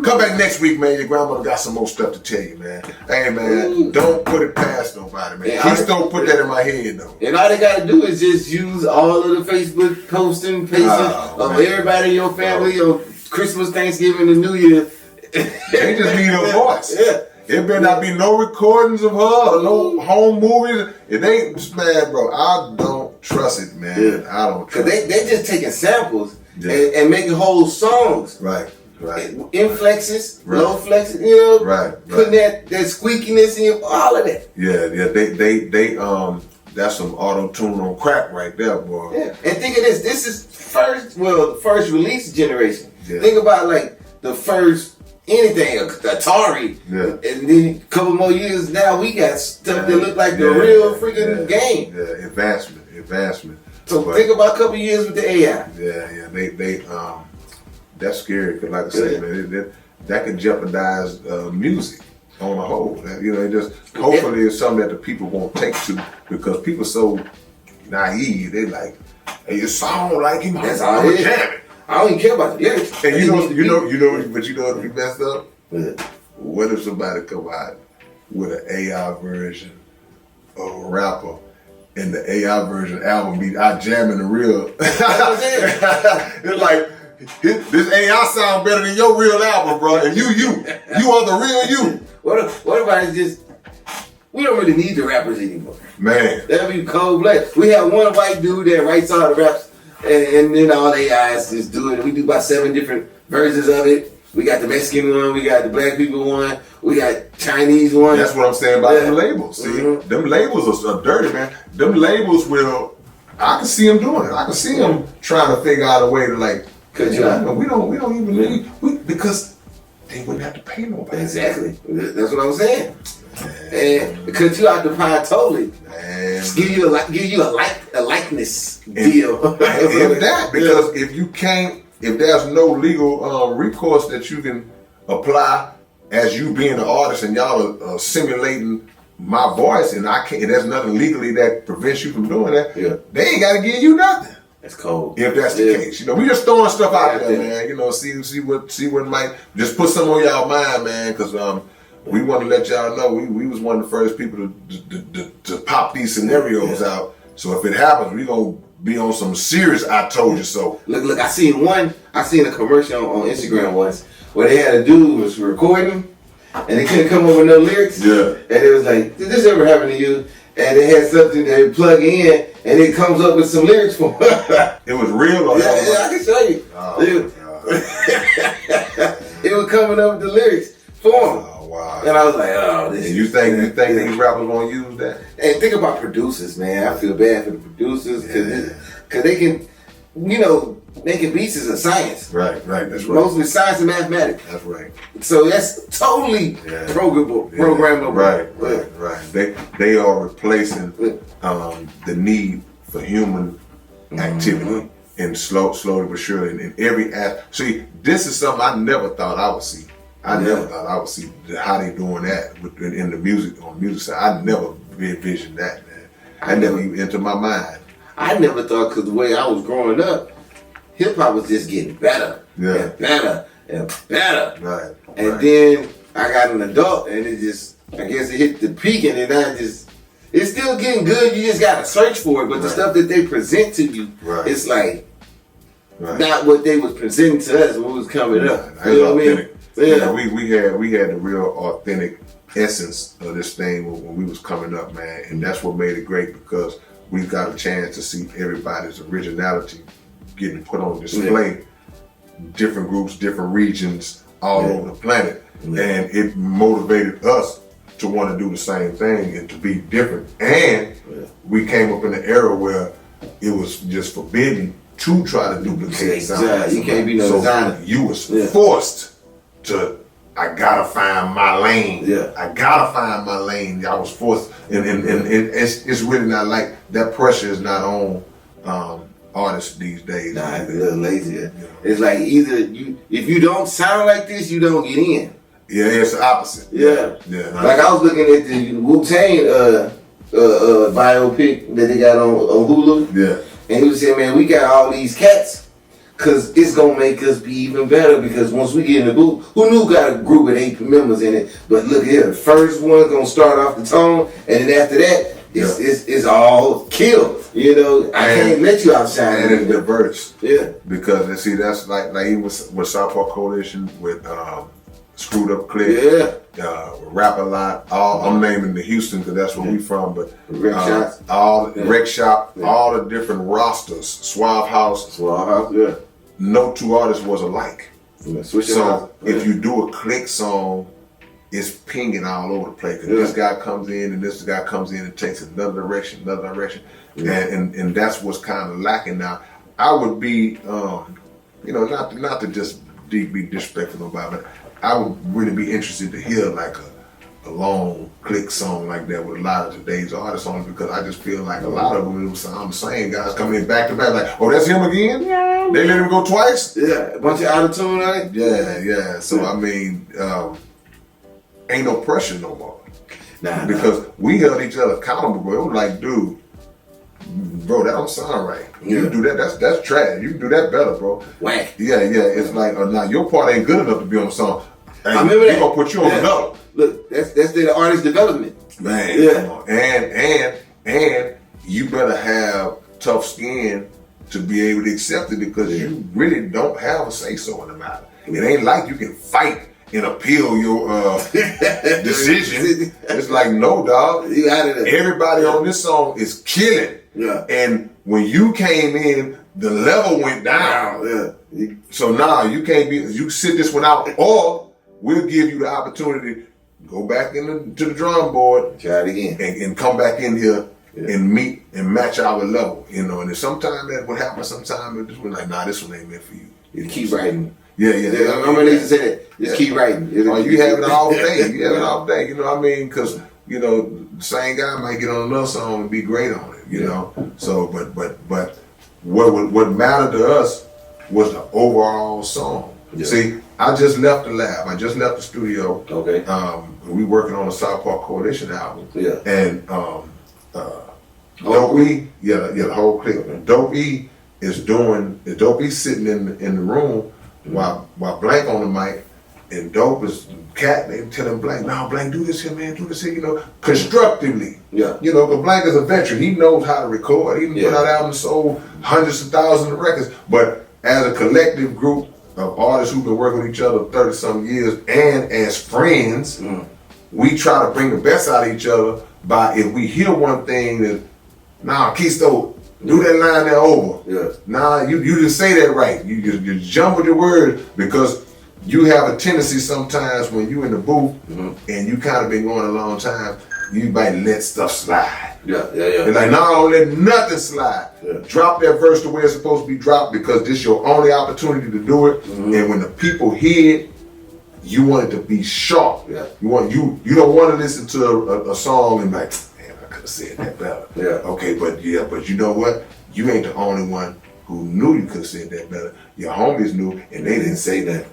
Come back next week, man. Your grandmother got some more stuff to tell you, man. Hey, man, don't put it past nobody, man. Please don't put that in my head, though. And all they gotta do is just use all of the Facebook posting, pasting of everybody in your family on Christmas, Thanksgiving, and New Year. They just need a voice. It better not be no recordings of her or no home movies. It ain't, man, bro. I don't trust it, man. I don't trust it. They just taking samples and making whole songs. Right. Inflexes, low flexes, you know, putting that squeakiness in, all of that. They that's some auto-tune on crack right there, boy. And think of this. This is the first release generation. Think about like the first anything, Atari. And then a couple more years now we got stuff that look like the real freaking game. Advancement. So think about a couple years with the AI. They that's scary because, like I said, man, that could jeopardize music on the whole. You know, it just hopefully it's something that the people won't take to because people so naive. They like, hey, it sound like him. That's all it is. I don't even care about the lyrics. And you know, but you know what be messed up? What if somebody come out with an AI version of a rapper? And the AI version album be out jamming the real. It's like this AI sound better than your real album, bro. And you are the real you. What if I just? We don't really need the rappers anymore. Man, that'd be cold blooded. We have one white dude that writes all the raps, and then all the AIs just do it. We do about 7 different versions of it. We got the Mexican one, we got the black people one, we got Chinese one. That's what I'm saying about them labels. See, them labels are dirty, man. Them labels I can see them doing it. I can see them trying to figure out a way to like, we don't even need, because they wouldn't have to pay nobody. Exactly. That's what I'm saying. And cut you out the pie totally. Man. Give you a likeness deal. If that, because if there's no legal recourse that you can apply as you being an artist and y'all are simulating my voice and there's nothing legally that prevents you from doing that, they ain't got to give you nothing. That's cold. If that's the case, you know, we just throwing stuff out there, man. You know, see what might just put some on y'all mind, man, because we want to let y'all know we was one of the first people to pop these scenarios out. So if it happens, we gonna be on some serious I told you so. Look, I seen a commercial on Instagram once where they had a dude who was recording and they couldn't come up with no lyrics. And it was like, did this ever happen to you? And they had something they plug in and it comes up with some lyrics for him. It was real or I can show you. It was coming up with the lyrics for him. Wow. And I was like, oh, this. And you think these rappers gonna use that? And think about producers, man. I feel bad for the producers because they can, making beats is a science. Right. That's right. Mostly science and mathematics. That's right. So that's totally programmable. Right. They are replacing the need for human activity, and slowly but surely in every aspect. See, this is something I never thought I would see. I never thought I would see how they doing that in the music, on the music side. I never envisioned that, man. I never even entered my mind. I never thought, because the way I was growing up, hip hop was just getting better and better and better. Right. And then I got an adult, and it just, I guess it hit the peak, and then it's still getting good. You just gotta search for it. But the stuff that they present to you, it's like not what they was presenting to us when we was coming up. You know what I mean? Yeah, we had the real authentic essence of this thing when we was coming up, man, and that's what made it great, because we got a chance to see everybody's originality getting put on display. Different groups, different regions, all over the planet, and it motivated us to want to do the same thing and to be different. And we came up in an era where it was just forbidden to try to duplicate sounds. You can't be no designer. You was forced to, I gotta find my lane. I gotta find my lane. I was forced, and it's really not like that. Pressure is not on artists these days. Nah, it's a little lazy. It's like either if you don't sound like this, you don't get in. Yeah, it's the opposite. Like I was looking at the Wu-Tang biopic that they got on Hulu. And he was saying, man, we got all these cats, cause it's gonna make us be even better, because once we get in the booth, who knew got a group with 8 members in it? But look here, the first one gonna start off the tone, and then after that, it's all killed. You know, I can't let you outshine. And it's diverse. Because see, that's like even with Southpaw Coalition, with Screwed Up Click, Rap A Lot. I'm naming the Houston because that's where we from, but Rec Shop, all the different rosters, Suave House. No two artists was alike. So if you do a click song, it's pinging all over the place. This guy comes in and this guy comes in and takes another direction, and that's what's kind of lacking now. I would be, not to just be disrespectful about it, but I would really be interested to hear like a long click song like that with a lot of today's artists on it, because I just feel like a lot of them sound the same. Guys coming in back to back, like, oh, that's him again? They let him go twice? A bunch of out-of-tune on it? So I mean, ain't no pressure no more. Because we held each other accountable, bro. It was like, dude, bro, that don't sound right. You do that, that's trash. You can do that better, bro. Whack. It's like, now your part ain't good enough to be on the song. Hey, I remember that. We're gonna put you on another. Look, that's the artist development. Man, come on. And you better have tough skin to be able to accept it, because you really don't have a say-so in the matter. It ain't like you can fight and appeal your decision. It's like, no, dog. You out of there. Everybody on this song is killing. And when you came in, the level went down. So now you can't you sit this one out, or we'll give you the opportunity to go back to the drum board, try it again, and come back in here and meet and match our level. And sometimes that would happen. Sometimes it just was like, nah, this one ain't meant for you. You keep writing. I'm gonna say that. Just keep writing. You have it all day. You have it all day. You know what I mean? Because the same guy might get on another song and be great on it. You know. So, but what mattered to us was the overall song. See, I just left the lab. I just left the studio. We working on a Southpaw Coalition album. And Dope E, the whole clip. Dope E is Dope E sitting in the room while Blank on the mic, and Dope is cat. They telling Blank, "No, Blank, do this here, man. Do this here." Constructively. But Blank is a veteran. He knows how to record. He put out albums, sold hundreds of thousands of records. But as a collective group of artists who've been working with each other 30-some years, and as friends, we try to bring the best out of each other by, if we hear one thing that, nah, Keisto, do that line there over. Nah, you didn't say that right. You jumbled your words, because you have a tendency sometimes when you in the booth and you kind of been going a long time, you might let stuff slide. And like, no, don't let nothing slide. Drop that verse the way it's supposed to be dropped, because this is your only opportunity to do it. And when the people hear it, you want it to be sharp. You don't want to listen to a song and like, man, I could have said that better. Okay, but you know what? You ain't the only one who knew you could have said that better. Your homies knew, and they didn't say that.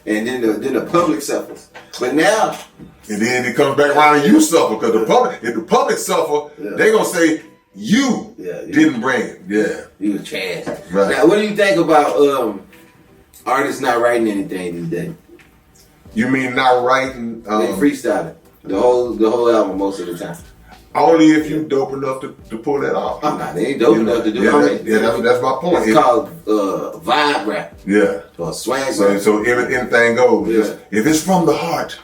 And then the public suffers. But now, and then it comes back around and you suffer, because if the public suffer, they gonna say, You didn't bring it. Yeah. You was trash. Right. Now, what do you think about artists not writing anything these days? You mean not writing? They freestyling the whole album most of the time. Only if you dope enough to pull that off. I'm not. They ain't dope enough to do it. That's my point. It's called vibe rap. Yeah. Or swag So anything goes. Yeah. If it's from the heart,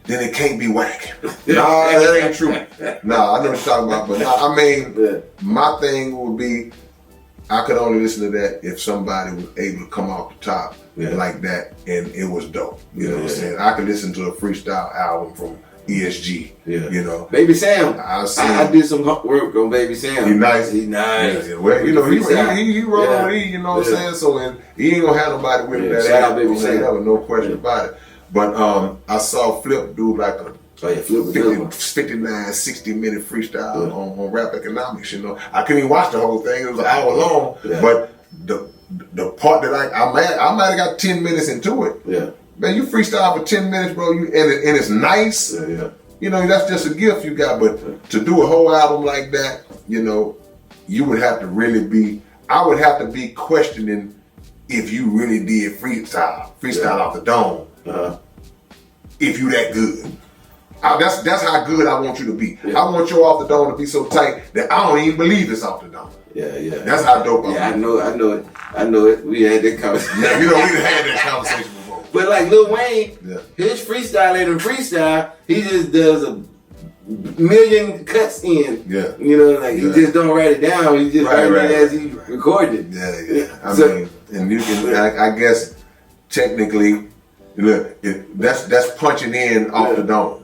then it can't be whack. Nah, that ain't true. Nah, I know what you're talking about. But nah, I mean, my thing would be, I could only listen to that if somebody was able to come off the top like that and it was dope. You know what I'm saying? I could listen to a freestyle album from ESG. Yeah. You know. Baby Sam. I did some work on Baby Sam. He nice. He nice. Yeah. Well, you know, he roll with you know what I'm saying? So and he ain't gonna have nobody with that. Shout out Baby Sam. No question about it. But I saw Flip do like a 59, 60-minute freestyle on rap economics. You know, I couldn't even watch the whole thing. It was an hour long. Yeah. But the part that I might have got 10 minutes into it. Yeah. Man, you freestyle for 10 minutes, bro. And it's nice. Yeah. You know, that's just a gift you got. But to do a whole album like that, you know, you would have to really be. I would have to be questioning if you really did freestyle off the dome. If you that good. That's how good I want you to be. Yeah. I want you off the dome to be so tight that I don't even believe it's off the dome. Yeah. That's how dope I am. I know it. We had that conversation. Yeah, you know, we had that conversation before. But like Lil Wayne, his freestyle ain't a freestyle. He just does a million cuts in. Yeah. You know, like he just don't write it down. He just write it as he recorded it. Yeah. I mean, and you can, I guess, technically, look, that's punching in off the dome.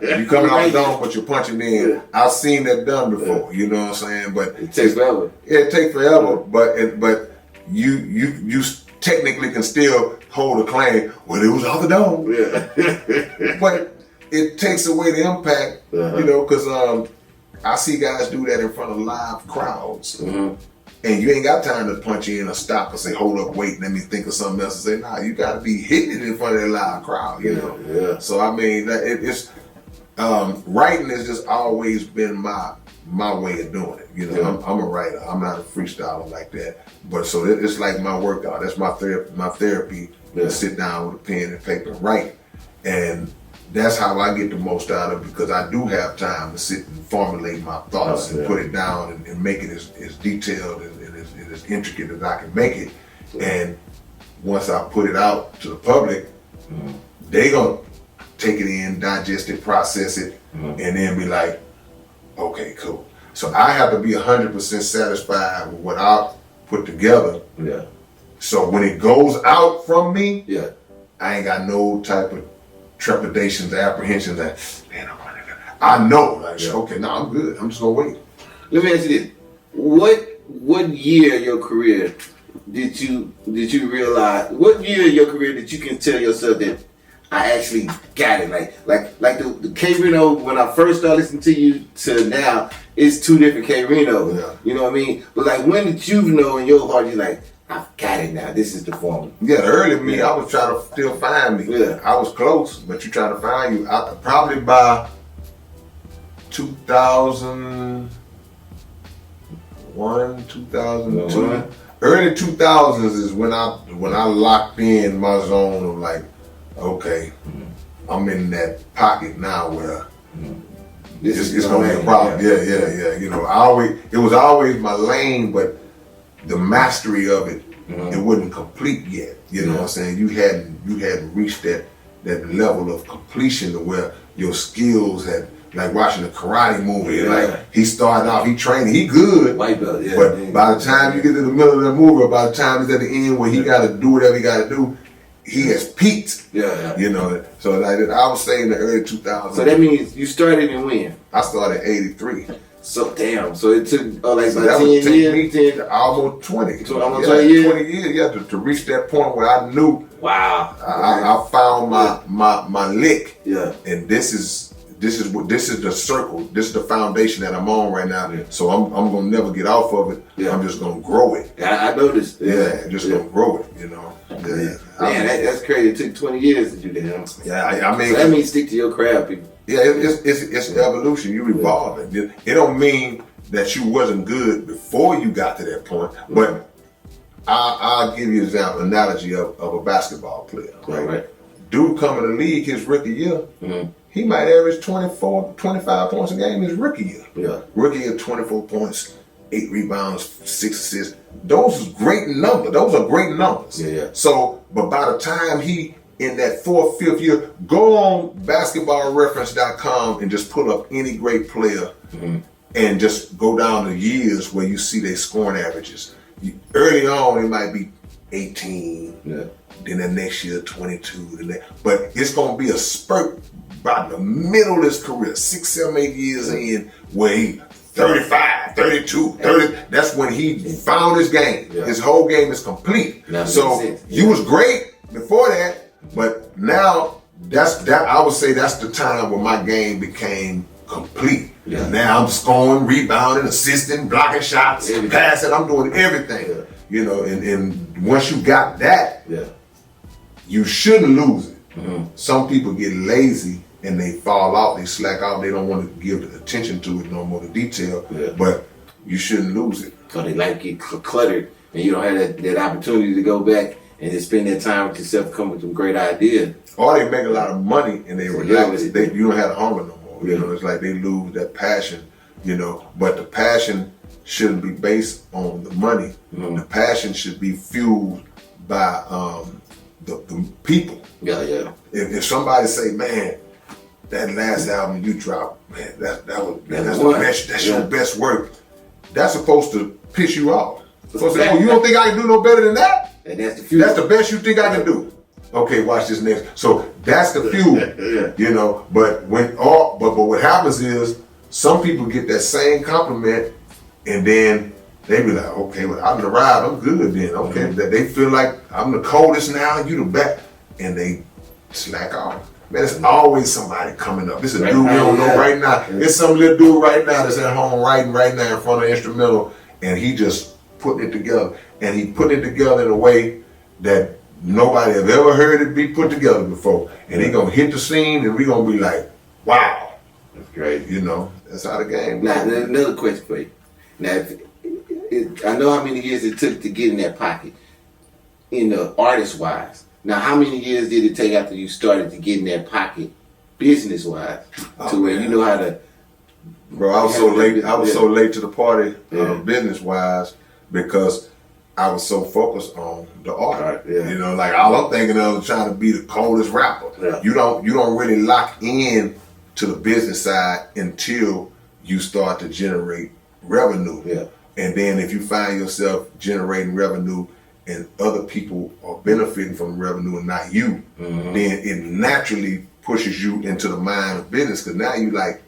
You coming off the dome, but you're punching in. Yeah. I've seen that done before. You know what I'm saying? But it takes forever. It takes forever. But you technically can still hold a claim. Well, it was off the dome. Yeah. But it takes away the impact. You know, because I see guys do that in front of live crowds. And you ain't got time to punch in or stop or say, hold up, wait, let me think of something else and say, nah, you got to be hitting it in front of that live crowd, you know? Yeah. So, I mean, it's writing has just always been my way of doing it. You know, I'm a writer. I'm not a freestyler like that. But so it's like my workout. That's my therapy to sit down with a pen and paper and write. And that's how I get the most out of it because I do have time to sit and formulate my thoughts and put it down and make it as detailed and as intricate as I can make it. And once I put it out to the public, they gonna take it in, digest it, process it, and then be like, okay, cool. So I have to be 100% satisfied with what I put together. Yeah. So when it goes out from me, I ain't got no type of trepidations, apprehensions that, man, I know, like, okay, no, I'm good. I'm just gonna wait. Let me ask you this: what year of your career did you realize? What year of your career did you can tell yourself that I actually got it? Like the K-Rino when I first started listening to you to now, it's two different K-Rino. Yeah. You know what I mean? But like, when did you know in your heart you're like, I've got it now. This is the formula. Yeah, the early me, I was trying to still find me. Yeah. I was close, but you trying to find you. Probably by 2001, 2002. Early 2000s is when I locked in my zone of like, okay, I'm in that pocket now where it's gonna be a problem. Yeah. You know, it was always my lane, but the mastery of it, it wasn't complete yet. You know what I'm saying? You hadn't reached that level of completion to where your skills had, like watching a karate movie. Like he started off, he trained, he good. White belt, but by the time you get to the middle of the movie, or by the time it's at the end where he got to do whatever he got to do, he has peaked. Yeah. You know, so I was saying in the early 2000s. So that means you started in when? I started in '83. So damn. So it took like so 10 years. Almost 20. Almost 20 years. 20 years. To reach that point where I knew. Wow. I found my lick. Yeah. And this is the circle. This is the foundation that I'm on right now. Yeah. So I'm gonna never get off of it. Yeah. I'm just gonna grow it. I noticed. Yeah. Just gonna grow it. You know. Yeah. Man, that's crazy. It took 20 years to do that. Yeah. I mean. So that means stick to your craft, people. Yeah, it's evolution. You're evolving. It don't mean that you wasn't good before you got to that point. But I'll give you an analogy of a basketball player. Right. Dude coming to the league his rookie year, he might average 24, 25 points a game his rookie year. Yeah. Rookie year, 24 points, 8 rebounds, 6 assists. Those are great numbers. Those are great numbers. Yeah. So, but by the time he in that 4th, 5th year, go on basketballreference.com and just pull up any great player and just go down the years where you see their scoring averages. Early on, it might be 18. Yeah. Then the next year, 22. But it's going to be a spurt by the middle of his career, 6, 7, 8 years in, where he 35, 32, 30. That's when he found his game. Yeah. His whole game is complete. So you was great before that, but now I would say that's the time where my game became complete. Yeah. Now I'm scoring, rebounding, assisting, blocking shots, passing. I'm doing everything. Yeah. You know, and once you got that, you shouldn't lose it. Some people get lazy and they fall out, they slack out, they don't want to give the attention to it no more, the detail. Yeah. But you shouldn't lose it. Because they like get cluttered and you don't have that opportunity to go back and just spend that time with yourself, come with some great ideas. Or they make a lot of money and they relax. You don't have the hunger no more. You know, it's like they lose that passion, you know. But the passion shouldn't be based on the money. The passion should be fueled by the people. Yeah. If somebody say, man, that last album you dropped, man, that's the best, that's your best work. That's supposed to piss you off. Supposed to say, you don't think I can do no better than that? And that's the fuel. That's the best you think I can do. Okay, watch this next. So that's the fuel, you know. But what happens is some people get that same compliment, and then they be like, okay, well, I'm arrived, I'm good then. Okay, they feel like I'm the coldest now, you the best, and they slack off. Man, there's always somebody coming up. This is a dude we don't know right now. It's some little dude right now that's at home writing right now in front of the instrumental, and he just putting it together. And he putting it together in a way that nobody have ever heard it be put together before. And he gonna hit the scene, and we gonna be like, wow. That's great. You know, that's how the game goes. Now, another question for you. Now, I know how many years it took to get in that pocket, artist-wise. Now, how many years did it take after you started to get in that pocket, business-wise, to where you know how to? Bro, I was so late. I was so late to the party, business-wise, because I was so focused on the art. You know, like all I'm thinking of is trying to be the coldest rapper. Yeah. You don't really lock in to the business side until you start to generate revenue. Yeah. And then if you find yourself generating revenue and other people are benefiting from the revenue and not you, then it naturally pushes you into the mind of business, because now you like,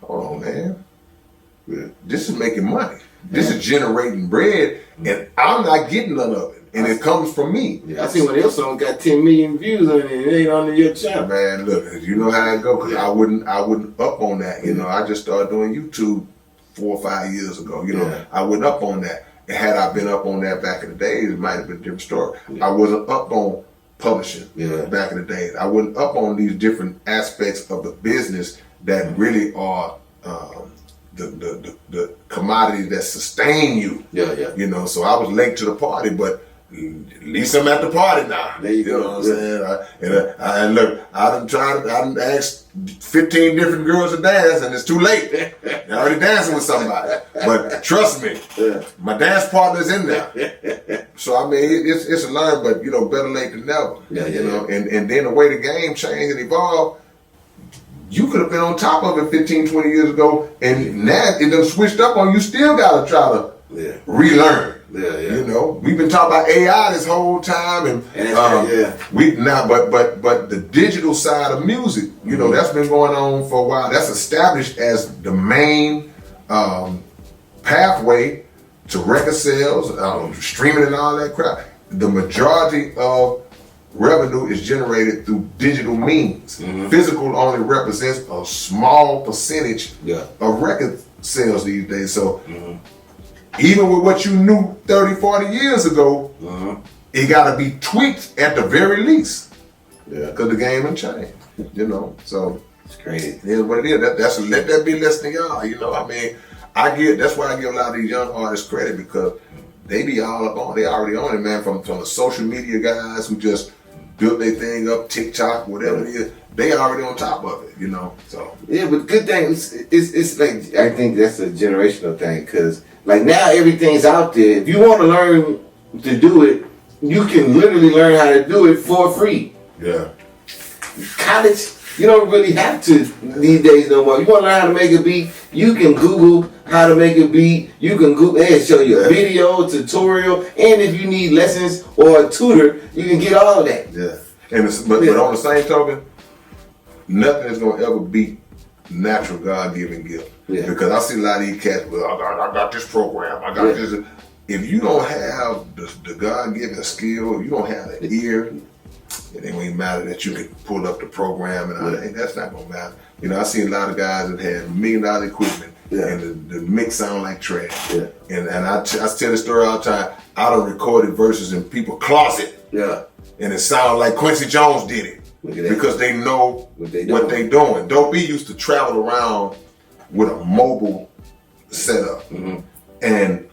hold on, man, this is making money. This is generating bread, and I'm not getting none of it, and it comes from me. Yeah, I see one of your songs got 10 million views on it, and it ain't on your channel. Man, look, you know how it go, because I wouldn't up on that. You know, I just started doing YouTube 4 or 5 years ago. You know, I wasn't up on that. And had I been up on that back in the days, it might have been a different story. I wasn't up on publishing back in the days. I wasn't up on these different aspects of the business that really are the commodities that sustain you. You know, so I was late to the party, but at least I'm at the party now. There you go. Know what I'm saying? Look, I done asked 15 different girls to dance, and it's too late. They're already dancing with somebody. But trust me, my dance partner's in there. So I mean, it's a learn, but you know, better late than never. You know, and then the way the game changed and evolved, you could have been on top of it 15, 20 years ago, and now it done switched up on you. Still gotta try to relearn. You know, we've been talking about AI this whole time, and we now, but the digital side of music, you know, that's been going on for a while. That's established as the main pathway to record sales, streaming, and all that crap. The majority of revenue is generated through digital means. Physical only represents a small percentage of record sales these days. So even with what you knew 30, 40 years ago, it got to be tweaked at the very least. Because the game has changed, you know. So it's crazy. It is what it is. Let that be listening, y'all. You know, I mean, That's why I give a lot of these young artists credit, because they be all up on, they already on it, man, from the social media guys who just built their thing up, TikTok, whatever it is, they already on top of it, you know, so. Yeah, but the good thing, it's like, I think that's a generational thing, because like now everything's out there. If you want to learn to do it, you can literally learn how to do it for free. Yeah. College, you don't really have to these days no more. You want to learn how to make a beat, you can Google how to make a beat. You can Google and show you a video, tutorial, and if you need lessons or a tutor, you can get all of that. Yeah. But on the same token, nothing is going to ever beat natural God-given gift. Yeah. Because I see a lot of these cats, well, I got this program, I got this. If you don't have the God-given skill, you don't have the ear, it ain't even matter that you can pull up the program and all that. That's not gonna matter. You know, I see a lot of guys that had $1 million equipment and the mix sound like trash. Yeah. And I tell the story all the time. I done recorded verses in people's closet. Yeah. And it sounded like Quincy Jones did it. Because they know what they doing. Dope B used to travel around with a mobile setup. Mm-hmm. And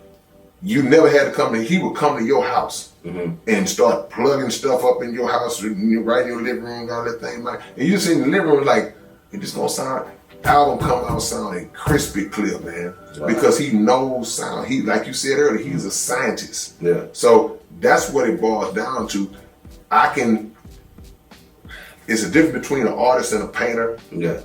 you never had to come to, he would come to your house and start plugging stuff up in your house, right in your living room, all that thing. And you see in the living room, like, it just gonna sound, album come out sounding crispy clear, man. Wow. Because he knows sound. He, like you said earlier, he's a scientist. Yeah. So that's what it boils down to. It's a difference between an artist and a painter. Yeah.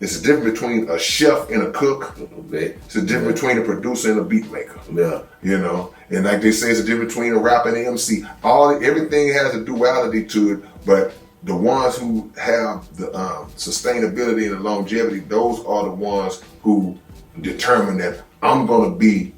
It's a difference between a chef and a cook. It's a difference between a producer and a beat maker. Yeah. You know, and like they say, it's a difference between a rapper and an MC. Everything has a duality to it, but the ones who have the sustainability and the longevity, those are the ones who determine that I'm gonna be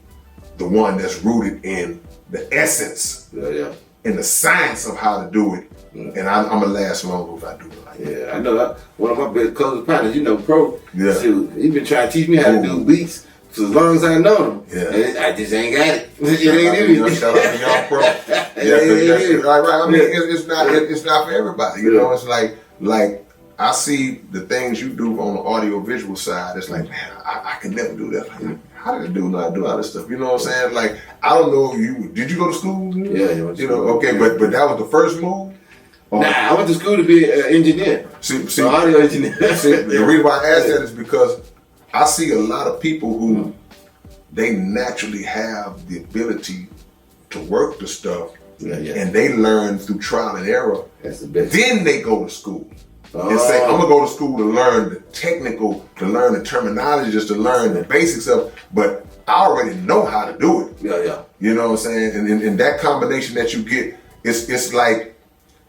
the one that's rooted in the essence and the science of how to do it. And I'm gonna last longer if I do it like that. Yeah, I know that. One of my best closest partners, you know, Pro. Yeah. Shoot, he been trying to teach me how to do beats for as long as I know him. Yeah. And I just ain't got it. It ain't in me. Shout out to y'all Pro. Yeah, right. I mean, it's not for everybody. You know, it's like I see the things you do on the audio visual side. It's like, man, I could never do that. Like, how did I do all this stuff? You know what I'm saying? Like, I don't know. Did you go to school? Yeah. You know, okay, but that was the first move. Nah, I went to school to be an engineer. See, audio engineer. The reason why I ask that is because I see a lot of people who they naturally have the ability to work the stuff, and they learn through trial and error. That's the best. Then they go to school and say, "I'm gonna go to school to learn the technical, to learn the terminology, just to learn the basics of." But I already know how to do it. Yeah. You know what I'm saying? And that combination that you get, it's like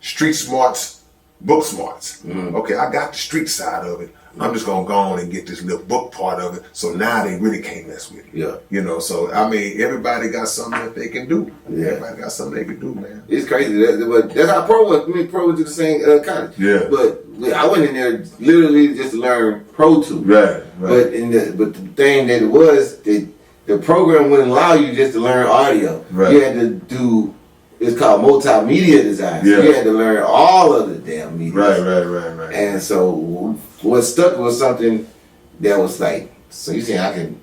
street smarts, book smarts. Okay, I got the street side of it. I'm just gonna go on and get this little book part of it. So now they really can't mess with it. Yeah. You know, so I mean, everybody got something that they can do. Yeah. Everybody got something they can do, man. It's crazy. But that's how Pro was. Me and Pro went to the same college. Yeah. But I went in there literally just to learn Pro Tools. Right. But the thing that it was, the program wouldn't allow you just to learn audio. Right. You had to do. It's called multimedia design. So you had to learn all of the damn media. Right. And so what stuck was something that was like, so you saying I can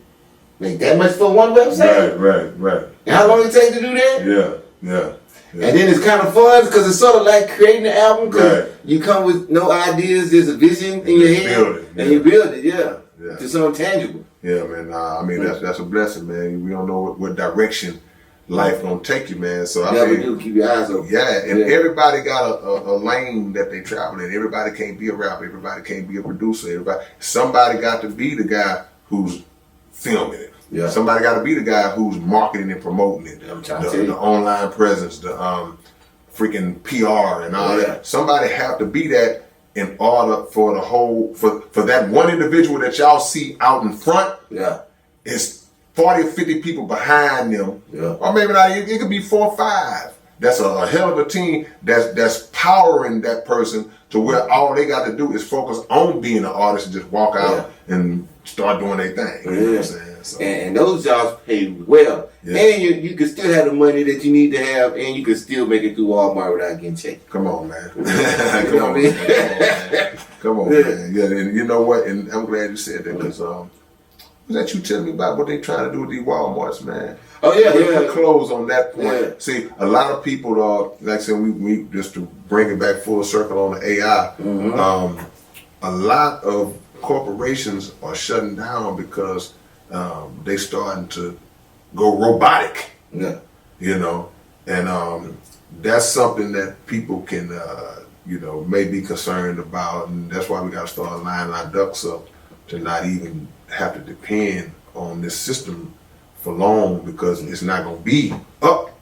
make that much for one website? Right. And how long it take to do that? Yeah. And then it's kind of fun because it's sort of like creating an album because you come with no ideas, there's a vision in your head and you build it, to something tangible. Yeah, man. I mean, that's a blessing, man. We don't know what direction life gonna take you, man. So I mean, do keep your eyes open. Yeah, and everybody got a lane that they travel in. Everybody can't be a rapper. Everybody can't be a producer. Somebody got to be the guy who's filming it. Yeah. Somebody got to be the guy who's marketing and promoting it. The online presence, the freaking PR and all that. Somebody have to be that in order for the whole for that one individual that y'all see out in front. Yeah, it's 40 or 50 people behind them, or maybe not. It could be 4 or 5. That's a hell of a team that's powering that person to where all they got to do is focus on being an artist and just walk out and start doing their thing. You know what I'm saying? So. And those jobs pay well, and you can still have the money that you need to have, and you can still make it through Walmart without getting checked. Come on, man. Come on, man. Yeah, and you know what? And I'm glad you said that because Was that you telling me about what they trying to do with these Walmarts, man? Oh yeah, We'll close on that point. Yeah. See, a lot of people are, like I said, we just to bring it back full circle on the AI. A lot of corporations are shutting down because they starting to go robotic. Yeah. You know, and that's something that people can, may be concerned about, and that's why we got to start lining our ducks up to not even have to depend on this system for long, because it's not going to be up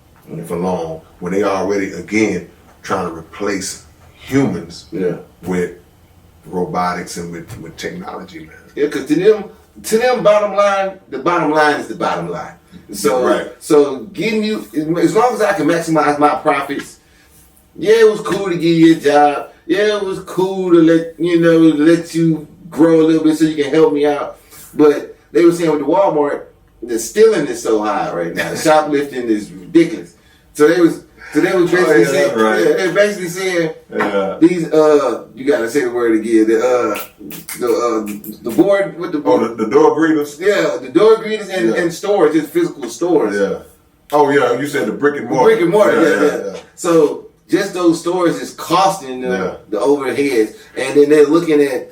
for long when they already, again, trying to replace humans with robotics and with technology, man. Yeah, because to them, bottom line, the bottom line is the bottom line. So, so getting you, as long as I can maximize my profits, yeah, it was cool to give you a job. Yeah, it was cool to let you grow a little bit so you can help me out. But they were saying with the Walmart, the stealing is so high right now. The shoplifting is ridiculous. So they was basically saying, they were basically saying these you gotta say the word again. The board with the the door greeters. Yeah, the door greeters and stores, just physical stores. Yeah. Oh yeah, you said the brick and mortar. Brick and mortar. Yeah. So just those stores is costing them the overheads, and then they're looking at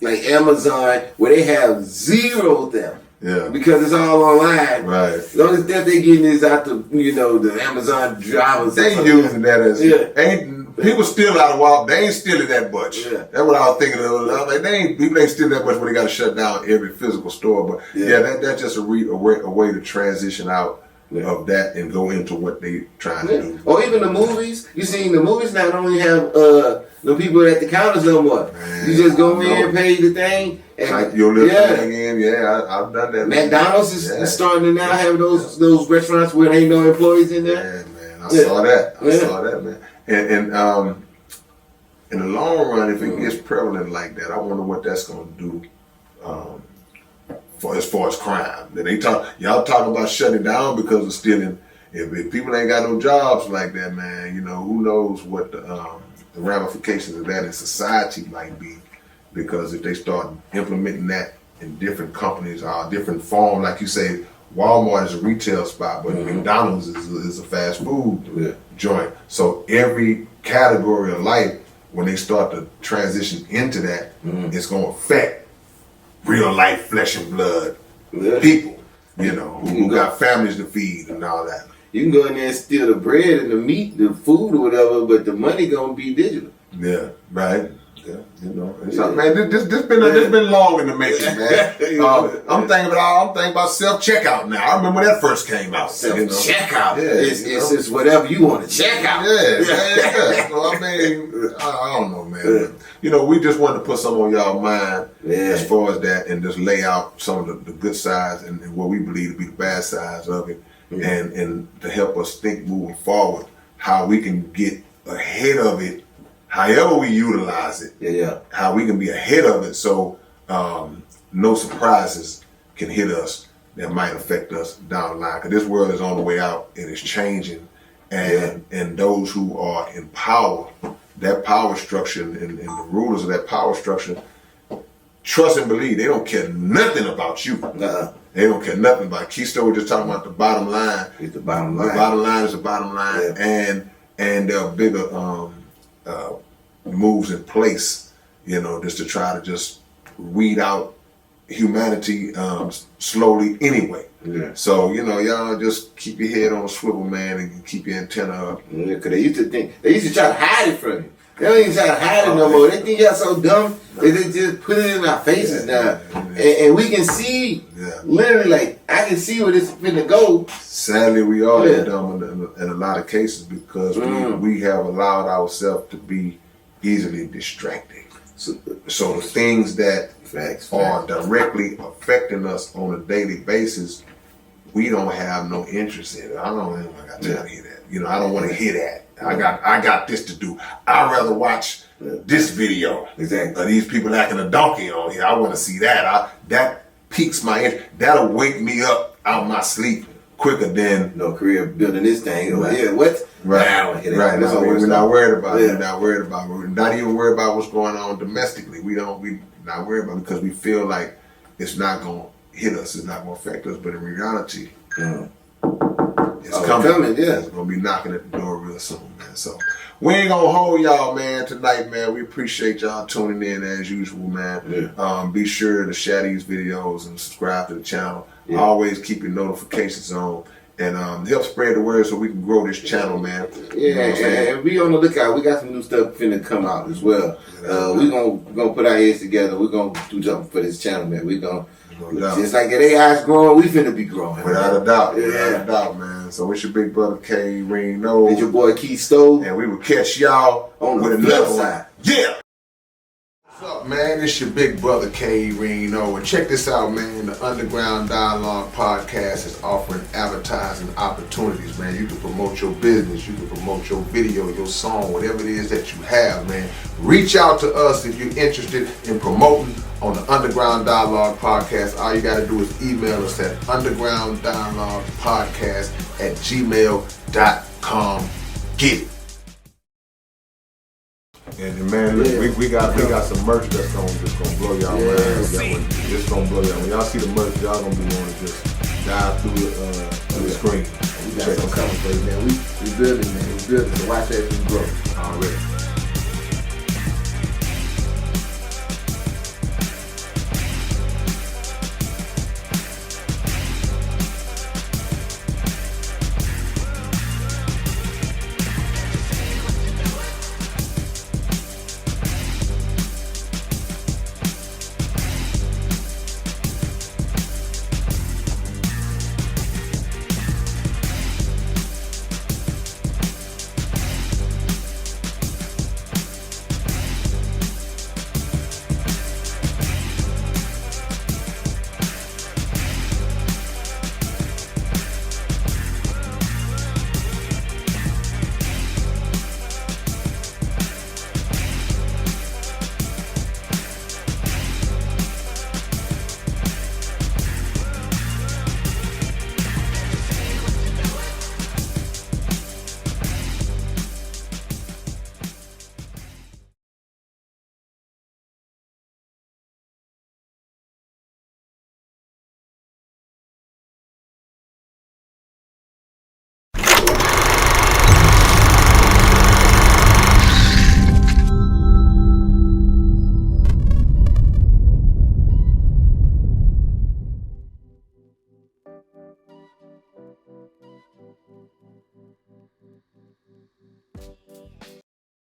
like Amazon where they have zero them. Yeah. Because it's all online. Right. The only stuff they getting is out the Amazon drivers. They using that as ain't people steal out of Walmart. They ain't stealing that much. Yeah. That's what I was thinking of. I was like, people ain't stealing that much when they got to shut down every physical store. But that's just a way to transition out of that and go into what they trying to do. Or even the movies. You seen the movies now don't even have no people at the counters no more. Man, you just go in and pay the thing. And like your little thing in. Yeah, I've done that. McDonald's is starting to now have those restaurants where there ain't no employees in there. Yeah, man. I saw that. I saw that, man. And in the long run, if it gets prevalent like that, I wonder what that's going to do as far as crime. Y'all talking about shutting down because of stealing. If people ain't got no jobs like that, man, who knows what the ramifications of that in society might be. Because if they start implementing that in different companies or different form, like you say, Walmart is a retail spot, but McDonald's is a fast food joint. So every category of life, when they start to transition into that, it's going to affect real life flesh and blood people, who got families to feed and all that. You can go in there and steal the bread and the meat, the food or whatever, but the money going to be digital. Yeah, right. Yeah, man, this been long in the making, man. I'm thinking about self-checkout now. I remember when that first came out. Self-checkout. It's whatever you want to check out. Yeah. So I mean, I don't know, man. We just wanted to put some on y'all mind as far as that, and just lay out some of the good sides and what we believe to be the bad sides of it, and to help us think moving forward how we can get ahead of it. However we utilize it, how we can be ahead of it, so no surprises can hit us that might affect us down the line. Because this world is on the way out and it's changing, and those who are in power, that power structure and the rulers of that power structure, trust and believe they don't care nothing about you. They don't care nothing about. Keystone was just talking about the bottom line. It's the bottom line. The bottom line is the bottom line, and there are bigger moves in place, just to try to just weed out humanity slowly anyway. Yeah. So, y'all just keep your head on a swivel, man, and keep your antenna up. Yeah, because they used to try to hide it from you. They don't even try to hide it no more. They think y'all so dumb that they just put it in our faces now. And we can see, literally, like, I can see where this is finna go. Sadly, we are dumb in a lot of cases because we have allowed ourselves to be easily distracted. So the things that are directly affecting us on a daily basis, we don't have no interest in it. I don't got time to hear that. I don't want to hear that. I got this to do. I'd rather watch this video of these people acting a donkey on here. I want to see that. That piques my interest. That'll wake me up out of my sleep quicker than career building this thing. What? Right. No, we're not worried about it. We're not worried about it. We're not even worried about what's going on domestically. We're not worried about it because we feel like it's not going to hit us. It's not going to affect us. But in reality, it's coming. Yeah, it's going to be knocking at the door real soon, man. So we ain't going to hold y'all, man, tonight, man. We appreciate y'all tuning in as usual, man. Yeah. Be sure to share these videos and subscribe to the channel. Yeah. Always keep your notifications on. And help spread the word so we can grow this channel, man. Yeah, you know and be on the lookout. We got some new stuff finna come out as well. We're gonna put our heads together. We're gonna do something for this channel, man. We're gonna just like that AI's growing, we finna be growing. Without a doubt, without a doubt, man. So it's your big brother K-Rino. It's your boy Keith Stowe. And we will catch y'all on with the another side. Yeah! What's up, man? It's your big brother K-Rino. And check this out, man. The Underground Dialogue Podcast is offering advertising opportunities, man. You can promote your business, you can promote your video, your song, whatever it is that you have, man. Reach out to us if you're interested in promoting on the Underground Dialogue Podcast. All you got to do is email us at undergrounddialoguepodcast@gmail.com. Get it. And man, look, we got some merch that's just gonna blow y'all mind. It's gonna blow y'all. When y'all see the merch, y'all gonna be wanting to just dive through the screen. We got some coming for you, man. We building, man. We building. So watch that we grow. Already.